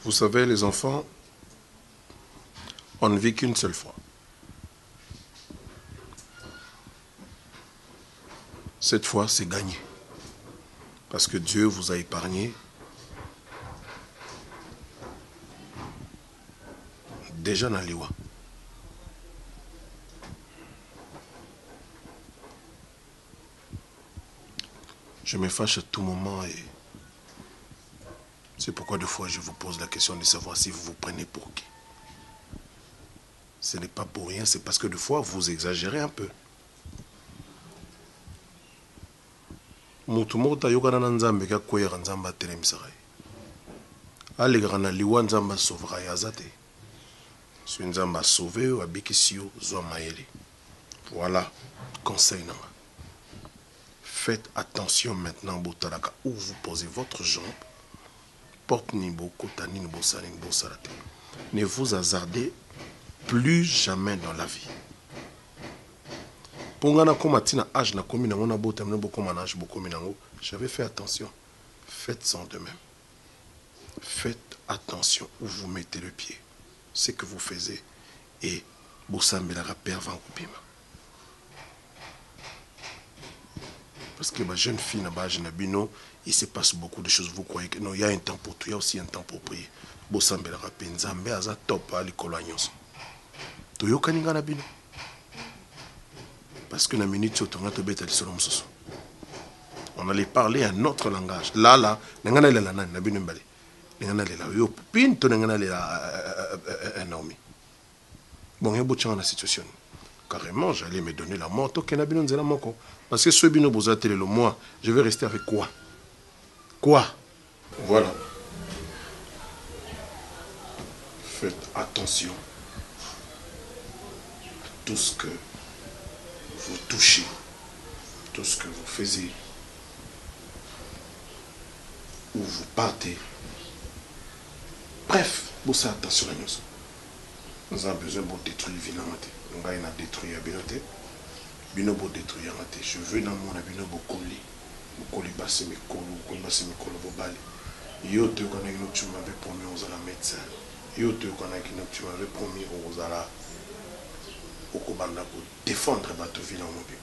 Vous savez, les enfants, on ne vit qu'une seule fois. Cette fois, c'est gagné. Parce que Dieu vous a épargné déjà dans l'Iwa. Je me fâche à tout moment et c'est pourquoi deux fois je vous pose la question de savoir si vous vous prenez pour qui. Ce n'est pas pour rien, c'est parce que deux fois vous exagérez un peu. Mutu mota yokana na nzambe ka kwera nzamba telemsara. Alegara na liwa nzamba sauvera yazate. Si nzamba sauvé ou abikisio zo maele. Voilà conseil nanga. Faites attention maintenant botalaka où vous posez votre jambe. Porte nibo kotani nibo saling bo salate. Ne vous hasardez plus jamais dans la vie. J'avais fait attention. Faites-en de même. Faites attention où vous mettez le pied. Ce que vous faisiez. Et parce que ma jeune fille, il se passe beaucoup de choses. Vous croyez que non, il y a un temps pour tout, il y a aussi un temps pour prier. Parce que la minute on allait parler un autre langage. Là, bon, il y a beaucoup de situation. Carrément, j'allais me donner la mort. Parce que ce bino vous a télé le moi, je vais rester avec quoi? Quoi? Voilà. Faites attention à tout ce que vous touchez, tout ce que vous faisiez, où vous partez. Bref, vous faites attention à nous. Nous avons besoin de détruire la vie. Nous avons détruit la vie. Nous avons détruire la vie. Je veux dans mon avis, nous avons collé. Nous avons bassé mes cols, nous avons bassé mes cols, nous avons balayé. Yo te connais que tu m'avais promis aux ala médecin. Yo te connais que tu m'avais promis aux ala au Kobanda pour défendre votre vie dans mon pays.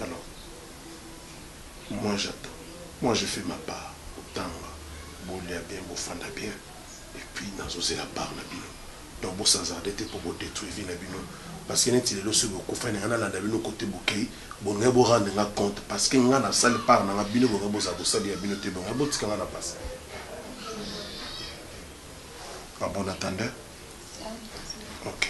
Alors, moi j'attends. Moi je fais ma part. Autant, bolia bien, bofanda bien. Et puis, nous osé la part nabino. Donc, vous sans arrêter pour vous détruire vie nabino. Parce que n'est-il le seul qu'on fait un nabino côté bouquet. Bon, nous vous rendre compte. Parce que nous avons salle part dans la bino, vous avez besoin de bino te bon. Vous avez besoin de passer. En bon attendant. Ok.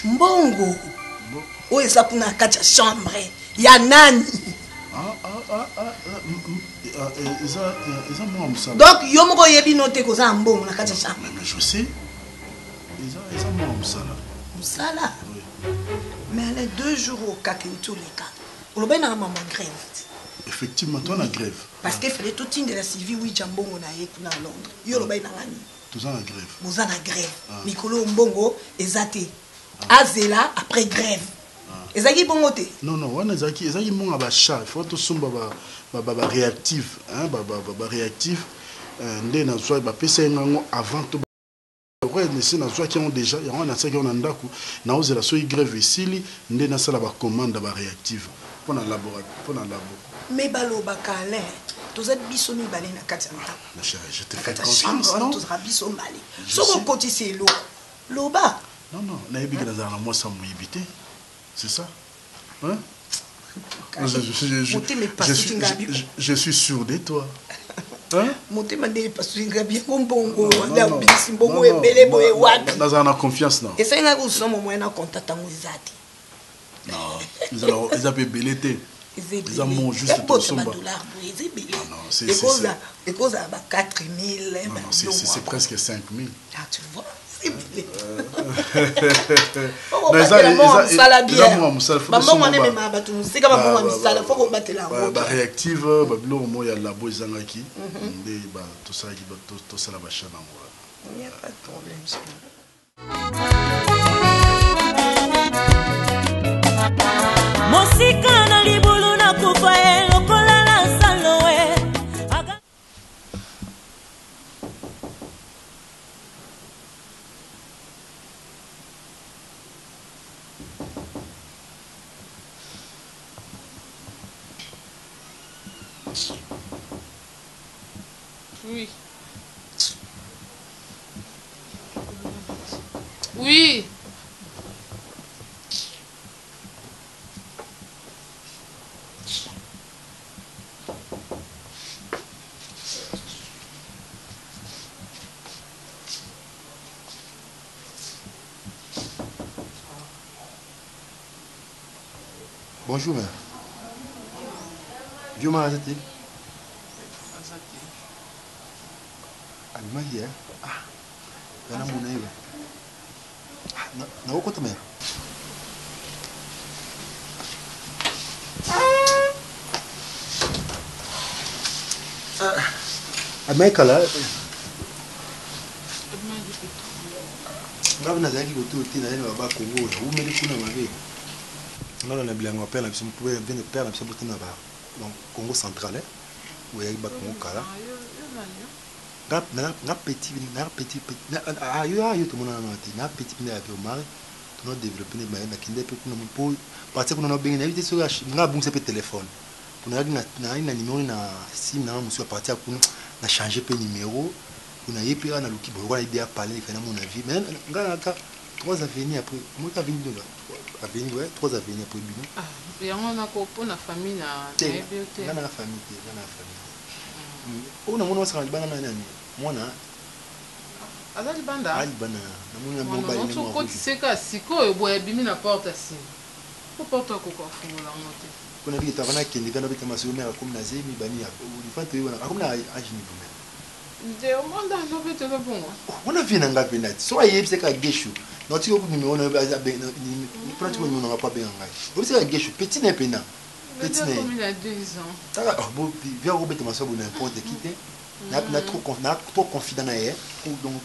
Mbongo oyo eza kuna kati ya chambre ya nani? Donc yo moko oyebi no te koza mbongo na kati ya chambre? Mais je sais. Eza mwa mosala. Mosala? Mais elle est 2 jours au kakeuti oleka olobai na maman grève. Effectivement, toi, on a grève. Parce qu'il fallait tout de la civile, oui, Jambongo na à Londres. Yo lobai na ngani. Tous en grève. Vous en a grève. Mikolo Mbongo ezate. Azela après grève. Ezaki bongo te. Non non, on ezaki mon abacha, il faut tout somba ba réactif, hein, ba réactif. Ndé na soit ba pesa ngango avant to. Ouais, mais na soit qui ont déjà, y a on a ça qui on ndaku, na ozela so grève ici, ndé na sala ba commande ba réactive. Pour na laboratoire, pour na labo. Mais balo bakale. Tous êtes bisoni balé na kati anta. Ma chérie, je te fais confiance. Non, tous rabiso malé. Soko koti c'est l'eau. Loba. Non, non, c'est ça. Hein? Je suis sûr de toi. Hein? Dans confiance, non. Non, ils ont belleté. Ils ont juste tout ça. C'est presque 5 000. Ah, tu vois. Réactive, tout ça, il n'y a pas de problème. Mosika na libulu na kufa lokola na salowe. Oui. Oui. Bonjour, mère. Dieu m'a arrêté. Alima hier. Ah, yana mon œil. Ah, na où côté mère? Alima kala. Ngaba na zaki kote na yena ba Congo. Où meli kuna mabe. Non, on a bien appelé, on pouvait venir perdre, on peut venir donc Congo central, où il y a eu Congo Kala. Na petit, ah, il y a eu tout le monde na petit, il y a eu mal, tout le monde développé, mais il y a qui n'est pas pour parce qu'on a bien évité sur la bon c'est téléphone. On a un numéro na sim na monsieur partir pour na changer pe numéro, on a yépi na luki bo wala idée à parler, il fait à mon avis, mais ngaka 3 avenirs après, moi tu as venu là. Avenue, ouais, 3 avenirs après Bino. Ah, et on a pour la famille na famille, dans la famille. On a mon osra libana nani. Moi na. Azali banda. Ali bana. Na mon ba ni mo. On se seka siko e boye bimi na porte asi. Ko porte ko ko fungola ngote. Kuna bi tavana kende kana bita maso mera comme na zemi bani ya. Uli fante wana comme na ajini bumela. De omanda no bete lo bongo. On a vu nanga penat. So aye seka geshu. Noti ko numéro na ni pratiquement numéro na pas bien ngai. Vous savez geshu petit n'est pena. Petit n'est. Comme il a 2 ans. Ça bon vient robet ma soeur n'importe qui té. Na trop confident na hier. Donc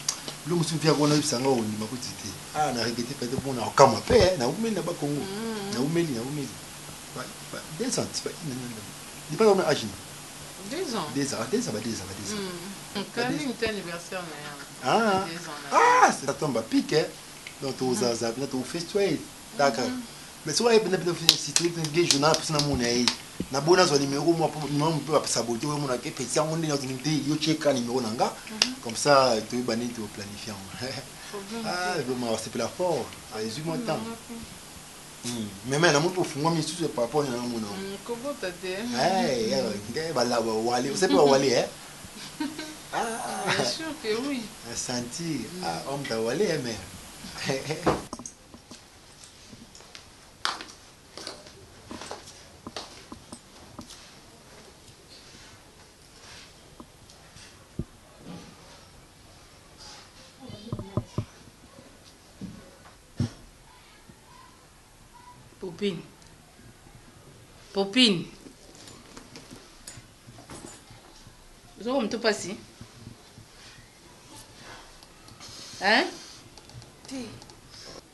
le monsieur vient on a eu sanga on ma petite. Ah na regretté peut-être bon na kama pe na umeli na ba Congo. Na umeli. Ba 2 ans. Ni pas on a agi. 2 ans. 2 ans. Quand est anniversaire na. Ah, ça tombe à pique. Donc aux azab, au festival. D'accord. Mais soit il y a des sites de journal pour na monnaie. Na bona zo numéro moi pour non peut saboter moi na petit on est dans une idée yo check numéro nanga comme ça tu bani tu planifier. Ah, vraiment c'est la fort. Allez-y moi temps. Mais maintenant mon pour moi mais c'est pas rapport na mon non. Comment t'as bah là wali, vous savez pas wali hein? Ah, bien sûr que oui. Senti homme ta wali mais Popine. Vous avez tout passé? Hein?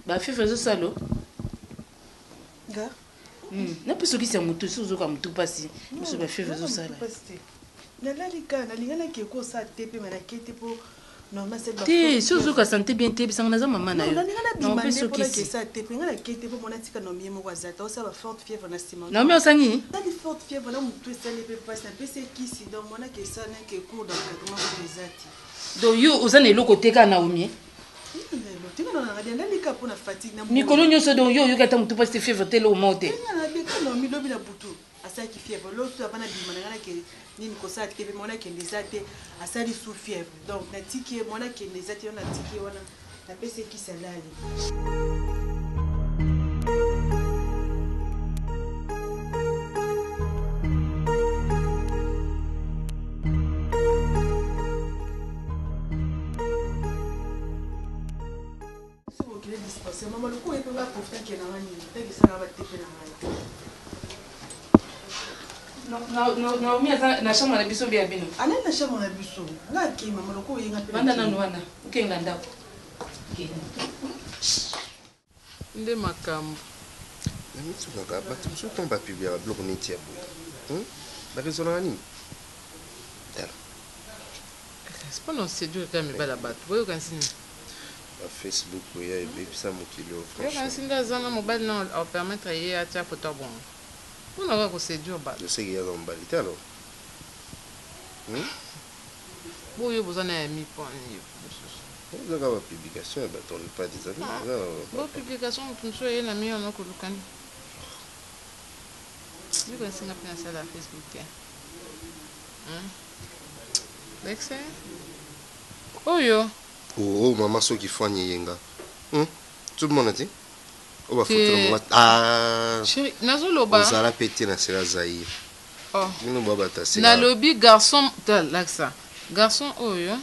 Bah, fais faire ça, là. Gars? N'a pas ce qui s'est monté, si vous avez tout passé. Je vais faire ça, là. Nalalika, nalingana kiko sa tepe manakete po normal c'est te sozo ka santé bien te bisanga naza mama na yo non pe so ki sa tepe ngana kete po mona tika no miemo kwa zata osa ba forte fièvre na stima non mais osangi ta di forte fièvre na mutu esale pe passe na pe se ki si donc mona ke sa na ke cours d'encadrement pour les ati donc yo ozana eloko teka na omi kaka mpona fatigue na mikolo nyonso donc yo oyoki ata motu mpo ete fièvre te lomo te nabekano milobi na butu asalaki fièvre loso abana bima na nga nakende nini kosala te mpe mwana akende eza te asali sous fièvre donc natiki ye mwana akende eza te yo natiki ye wana napesi ekisa lali Maman, le coup est pas pour faire qu'il y a un peu ça va te faire non na chambre na biso bia bino ana na chambre na biso nga ke maman le coup est un peu banda na nwana ukenga ndako nde makambo na mitsuka ka bato so tomba pibia bloc neti ya boy ba raisonner nini tala c'est pas non séduire quand même bala bato boyo kansini Facebook ya ebebisa mokili o franchement yo singa zana mobile non au permettre ye atia photo bon on va ko séduire ba je sais qu'il y a dans balité alors boyo bozana ya mi point vous avez une publication et on n'est pas des amis bon publication tout ça y na mi on ko lukani yo ko singa pena ça la Facebook ya Lexe oyo oh maman so qui fanya yenga tout le monde dit on va foutre moi ah chérie nazoloba ozala pété na sera zaï oh nous baba ta c'est na lobby garçon l'axa garçon oyo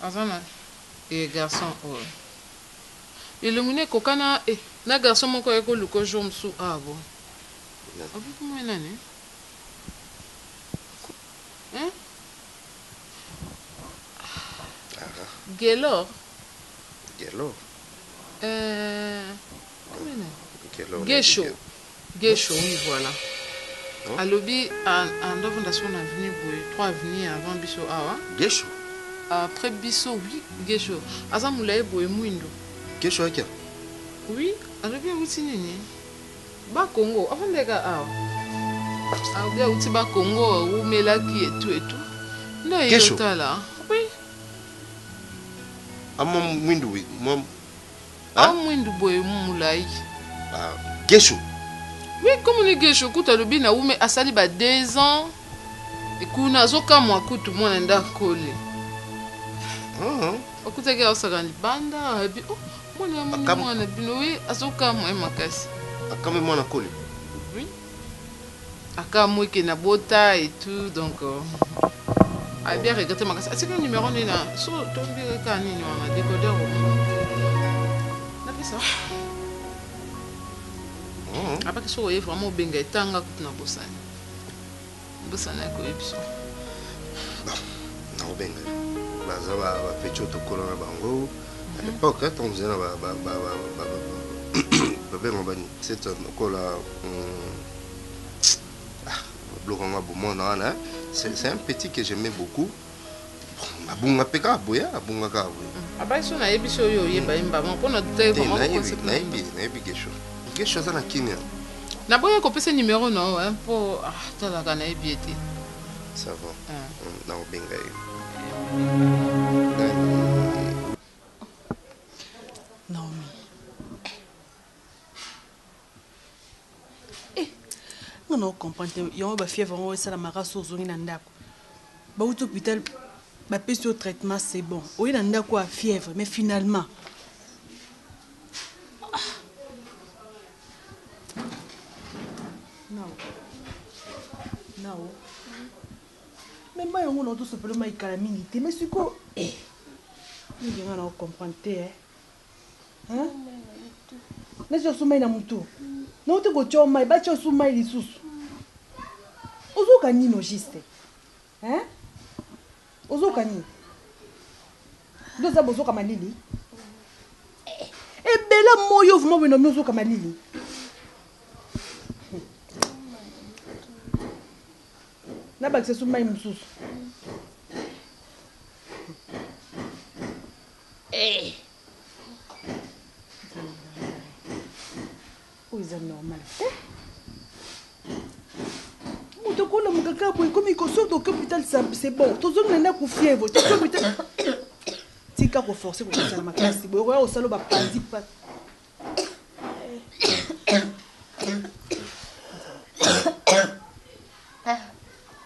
azana et garçon oyo ilumine kokana na garçon moko eko luko jomsu abo obi kuma nani Gelor. Gesho, oui, voilà. À lobby, en fondation avenue Boy, 3 avenues avant Bisso Awa. Gesho. Après Bisso, oui, Gesho. Azamoulaye Boy Mwindo. Gesho à qui? Oui, à lobby, vous signez. Ba Congo, avant les gars, ah, bien, vous ba Congo, ou Melaki et tout et tout. Non, il est là. Oui. Amon Mwindu, oui. Mwindu boy moulai. Gesho. Oui, comme on est Gesho, kuta lobi na ume asali ba 2 ans. Et kuna zoka mwa kutu mwana nda kole. Okuta ke osagani banda, et puis oh, mwana bino oui, azoka mwa makasi. Akame mwana kole. Oui. Akamwe ke na bota et tout donc a bien regretté ma casse. Est-ce que le numéro n'est là? Sur tombé canine, on a décodeur. On a fait ça. Après que ça, vous voyez vraiment bien que tanga na bosani. Bosani ko ebiso. Non, ben. Baza ba pecho to kolona bango. À l'époque, quand on faisait c'est c'est un petit que j'aimais beaucoup. Abunga peka aboya, abunga ka aboya. Abaisho na ebiso yo yeba imba mpona te vraiment concept na ebi gesho. Gesho za na kinya. Na boya ko pesa numéro no hein pour tala kana ebiete. Ça va. Na obenga yo. Naomi. Non, comprendre. Il y a une fièvre, on va la race aux zones d'Andako. Bah, au hôpital, bah, au traitement, c'est bon. Oui, l'Andako a fièvre, mais finalement. Non. Non. Mais moi, on a tout simplement une calamité. Mais c'est quoi? Nous devons comprendre, hein? Mais je suis na mutu. Non te gocho mai ba cho su mai lisusu. Ozoka ni no juste. Hein? Ozoka ni. Doza bozoka malili. E bela moyo vuma bino nozoka malili. Na ba su mai mususu. C'est normal. Motokolo mukaka boy comme il sort au hôpital c'est bon. Tout le monde n'a pas fièvre. Tu hôpital. tika ko forcer ko sala makasi boyo ko sala ba pandi pa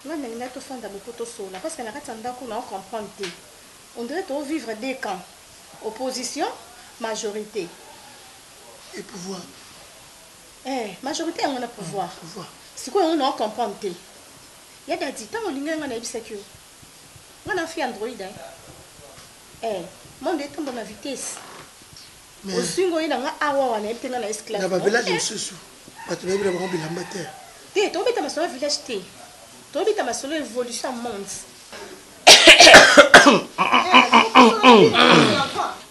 Moi, je suis fan de beaucoup de choses parce que on comprend. On dirait qu'on vivre des camps. Opposition, majorité. Et pouvoir. Majorité, on a pouvoir. C'est quoi on comprend? Il y a des temps où on a sécurité. On a fait Android. Mon détente dans la vitesse. Aussi, on a un esclave. On a un village de Soussou. On a un village tu as un village. Tu as une évolution monde.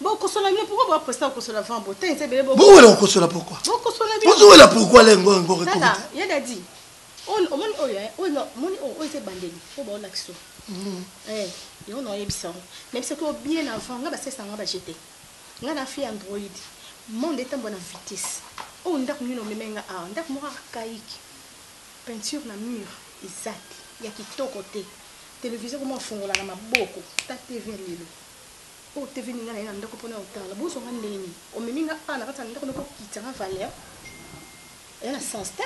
Bon, pourquoi vous prestez au consola vent beauté? Bon, on consola pourquoi? Bonjour, là pourquoi les gens vont il y a dit. On est bandé. On va l'action. On a ébissant. Même si tu bien avant, on va passer ça, on va jeter. On a fait Android. Monde est en bonne vitesse. On a mis nos mémenga à on a moi archaïque. Peinture na mur, exact. Il y a qui ton côté. Télévision comment font la ma beaucoup. Ta TV lilo. Oh TV ninga na ndako pona otala. Bo so ngandeni. O meminga ana kata ndako no kitanga valeur. Elle a sens ta.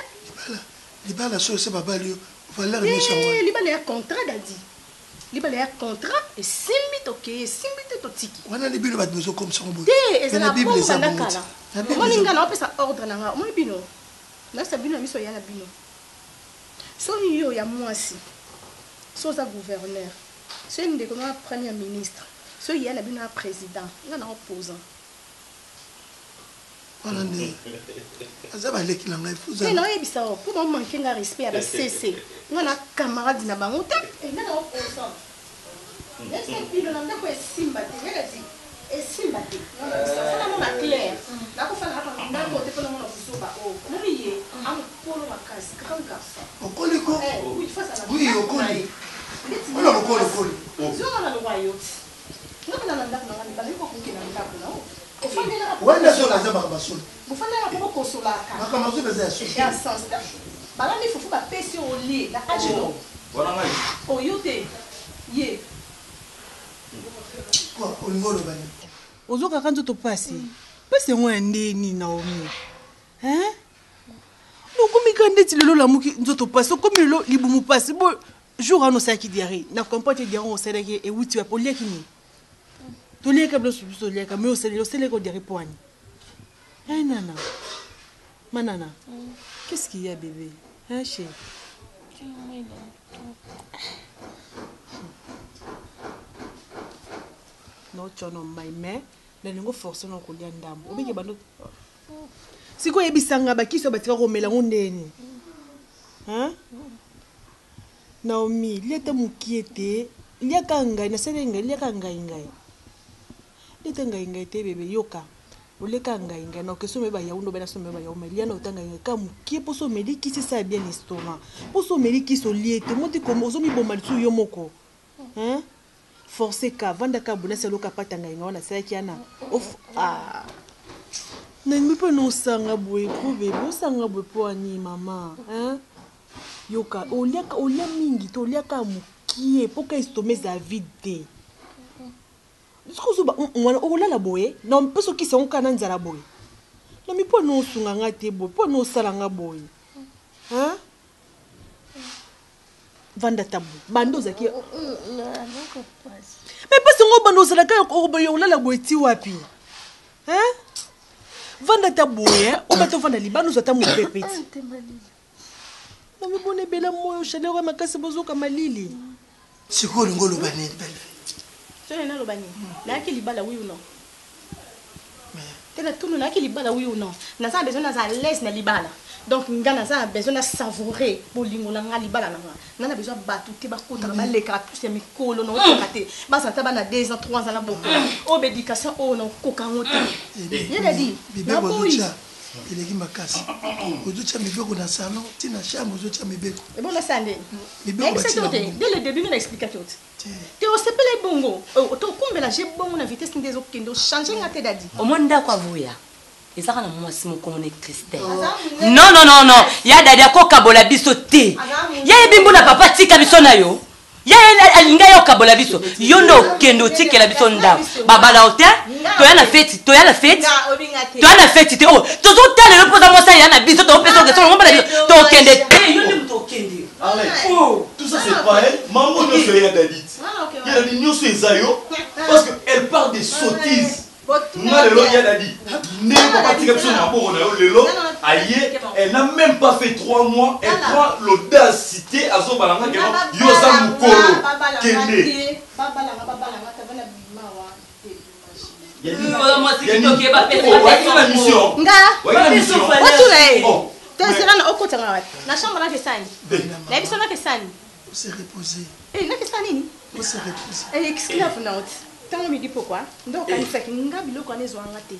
Libala so se baba lio. Valeur ni chango. Libala ya contrat dadi. Libala ya contrat et simbi toke, simbi to tiki. Wana libino ba bezo comme ça en bout. Et la Bible ça ndakala. Mo ninga na opesa ordre na nga. Mo bino. Na sa bino miso ya na bino. So yo ya mwasi. So za gouverneur. So une de comme premier ministre. So y a la bino président. Nga na opposant. Voilà né. Azaba leki na ngai fuza. Non ebisa o. Pour moi manquer nga respect à la CC. Nga na camarade na bango ta. Et nga na opposant. Est-ce que bino na ndako esimba te. Nga di. Esimba te. Ça na ma clair. Na ko fana hapa ndako te pona mona kusoba o. Muriye am polo makasi grand garçon. Okoliko. Oui, face à la. Oui, okoli. Ona okoli. Zo na lo wayot. Nga na ndako na ngani bali ko kukina ndako na o. Wanda so la zaba basolo. Bufana na ko sola ka. Na kama zo beza so. Ya sens da. Bala mi fufu ba pesi o lit na ajino. Bona ngai. O yote. Ye. Quoi, on ngolo bani. Ozoka kanzo to pasi. Pesi ngo ndeni Naomi. Hein? No komi kandeti lelo la muki nzoto pasi komi lelo libumu pasi bo jour ano saki diarrhée. Na comporte diarrhée o sedeke e wuti wa polia kini. Tu l'es comme le subso l'es comme au c'est qu'on dirait poigne. Hein nana. Manana. Qu'est-ce qu'il y a bébé? Hein chérie? Non tu non my mais la lingo force non ko lia ndambo. Obike bando. Siko yebisanga bakiso batika ko mela ngondeni. Hein? Naomi, leta mukiete, lia kanga na selenga lia kanga ngai. Leta ngai te bebe yoka. Oleka ngai na keso meba ya undo bena so meba ya omelia na otanga ngai ka mukie poso meli kisi sa bien l'estomac. Poso meli kiso liete moti comme ozo mi bomba tsu yo moko. Hein? Forcer ka vanda ka buna selo ka patanga ngai na sa kiana. Of Na mi pe no sanga boy ko bebe sanga boy po ani mama, hein? Yoka olia mingi to olia ka mukie poka estomac za vide. Mwana okolala boye na mpeso kisa nkana nzala boye na mipo no sunga ngate boye po no sala nga boye hein vanda tabu bando zaki mais pas ngo bando sala ka ko boye olala boye ti wapi hein vanda tabu boye o bato vanda libano zata mo pepeti na mi bone bela moyo shale wa makasi bozoka malili sikolo ngolo bane belle. Tu es là, là qui libala oui ou non? Tu es tout là qui libala oui ou non? Nous avons besoin de l'aise na libala. Donc nous avons besoin de savourer pour lingona libala na. Nous avons besoin de battre tout ba kota ba les caractères c'est mes colo non kate. Ba ça ba na 2 ans 3 ans na beaucoup. Obédication oh non koka ngote. Il a dit. Na boy. Il est qui makasi. Ozocha mibeko na salon, tina chambre ozocha mibeko. Et bon la sande. Mibeko dès le début on a expliqué tout. Tu as sepelé bongo. Autant combien la j'ai bongo na vitesse des autres kendo changer ngate dadi. Au monde d'accord voya. Et ça na moi si mon communique Christelle. Non. Ya dadi ko kabola biso te. Ya bimbo na papa tika biso na yo. ya alinga yo kabola biso yo ndo kendo tikela biso ndao babala hotel toya na fête toya na fête oh toto tele le posa mosa ya na biso to peso que to ngomba to kende yo ndo to kende tout ça c'est pas elle maman no so ya dadit ya di nyoso ezayo parce que elle parle des sottises. Elle n'a même pas fait 3 mois. Elle prend l'audacité à son balanga. Yosa Mukolo. Kende. Tant me dit pourquoi donc on fait nga biloko na ezwanga te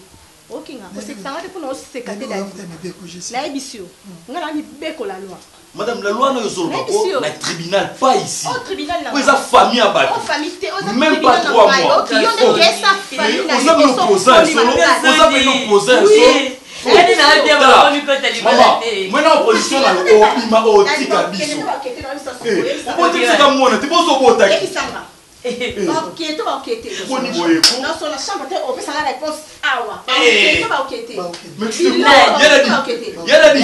okinga ko sekanga te pona oseka te dali la ebisio nga la bibeko la loi madame la loi na yozolo ko na tribunal pas ici au tribunal na vous êtes famille à battre même pas 3 mois OK yo ne kesa famille na vous avez l'opposant solo vous avez l'opposant maintenant opposition na ima otika biso on dit que comme moi tu peux s'opposer Ok, tu vas enquêter. Non, sur la chambre, on peut savoir la réponse. Ah ouais. Tu vas enquêter. Mais tu sais quoi? Y'a la dit.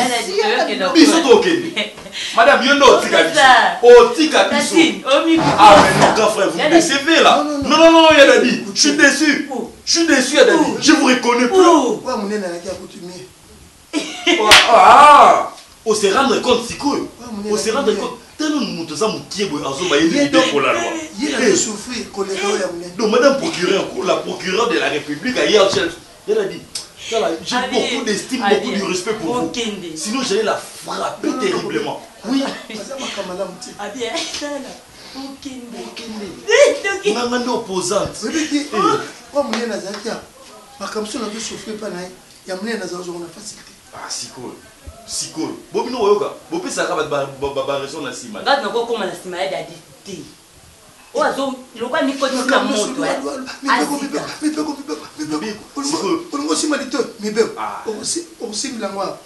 Madame, you know, Tika Biso. Ah, mais non, grand frère, vous me décevez là. Non, y'a la dit. Je suis déçu. Y'a la dit. Je vous reconnais plus. Pourquoi mon nez n'a pas coutumé? Ah, on se rendre compte, c'est cool. On se rendre compte. Donc madame procureur, la procureure de la République hier, elle a dit j'ai beaucoup d'estime, beaucoup de respect pour vous. Sinon j'allais la frapper terriblement. Oui. Maman opposante. Ah, si cool. Si cool. Bobino yoga. Bopi saka ba raison na sima. Ngati nako koma na sima ya dadi. O azo loka ni ko tika moto. Olongo sima dito. Mibe. Aussi bilangwa.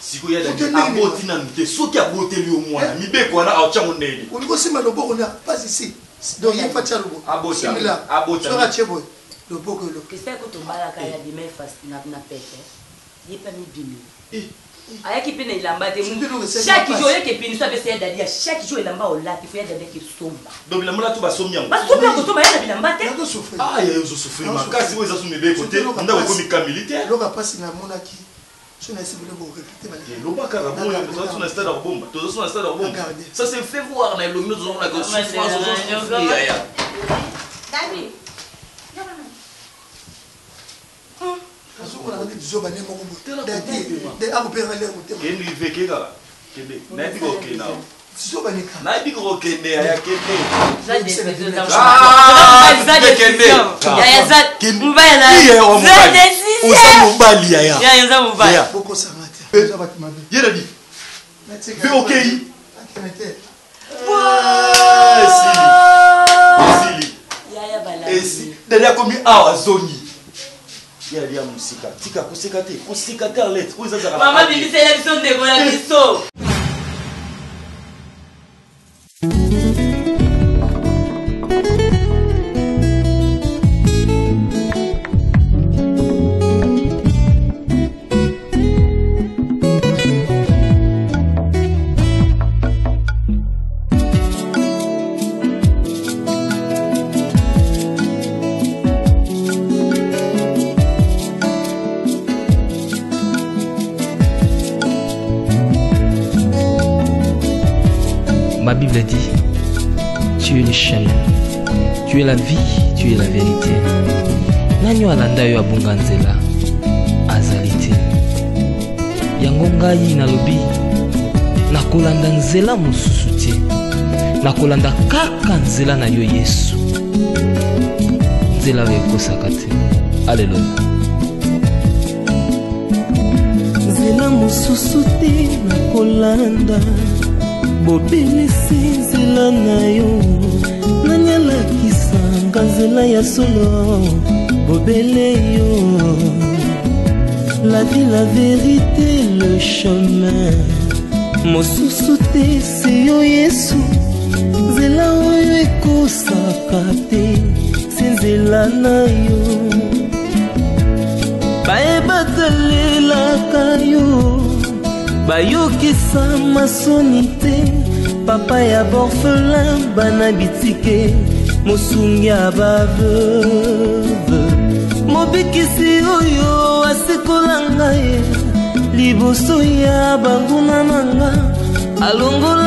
Siko ya dadi aboti na nte. Soki aboteli o mwana. Mibe ko na acha monene. Olongo sima loboko na pas ici. Donc il pas tchalubo. Aboti. Sora chebo. Loboko lo. Kisa ko tombala kaya di me fast na pete. Yepa mi bimi. Ayaki pena ilamba te chaque jour yake pini so apesa dadi chaque jour ilamba olati fo ya dadi ke somba donc la mona to ba somya ba somya ko to ba ya bilamba te ah ya yo souffrir makasi wo za so mebe côté nda ko mi militaire loka pasi na mona ki so na sibile bo recruter ba lo ba kara bo ya so na stade de bombe to so na stade de bombe ça c'est fait voir na lo nous on a que souffrance ya dadi ya dia musika tika kusika te lettre ko zaza mama bibi c'est l'émission de Gola Biso Ma Bible dit, tu es le chemin, tu es la vie, tu es la vérité. Nani alanda yo abunga nzela azali te. Yango ngai nalobi nakolanda nzela mosusu te. Nakolanda kaka nzela na yo Yesu. Nzela oyo ekosaka te. Alleluya. Nzela mosusu te nakolanda. Bobelisi nzela na yo nanyalakisanga nzela ya solo bobele yo la vie la vérité le chemin mosusu te se yo Yesu nzela oyo ekosaka te se nzela na yo bayebatalelaka yo bayokisa masoni te papa ya borfelin bana bitike mosungi ya baveuve mobikisi oyo asikola ngai liboso ya banguna nanga alongola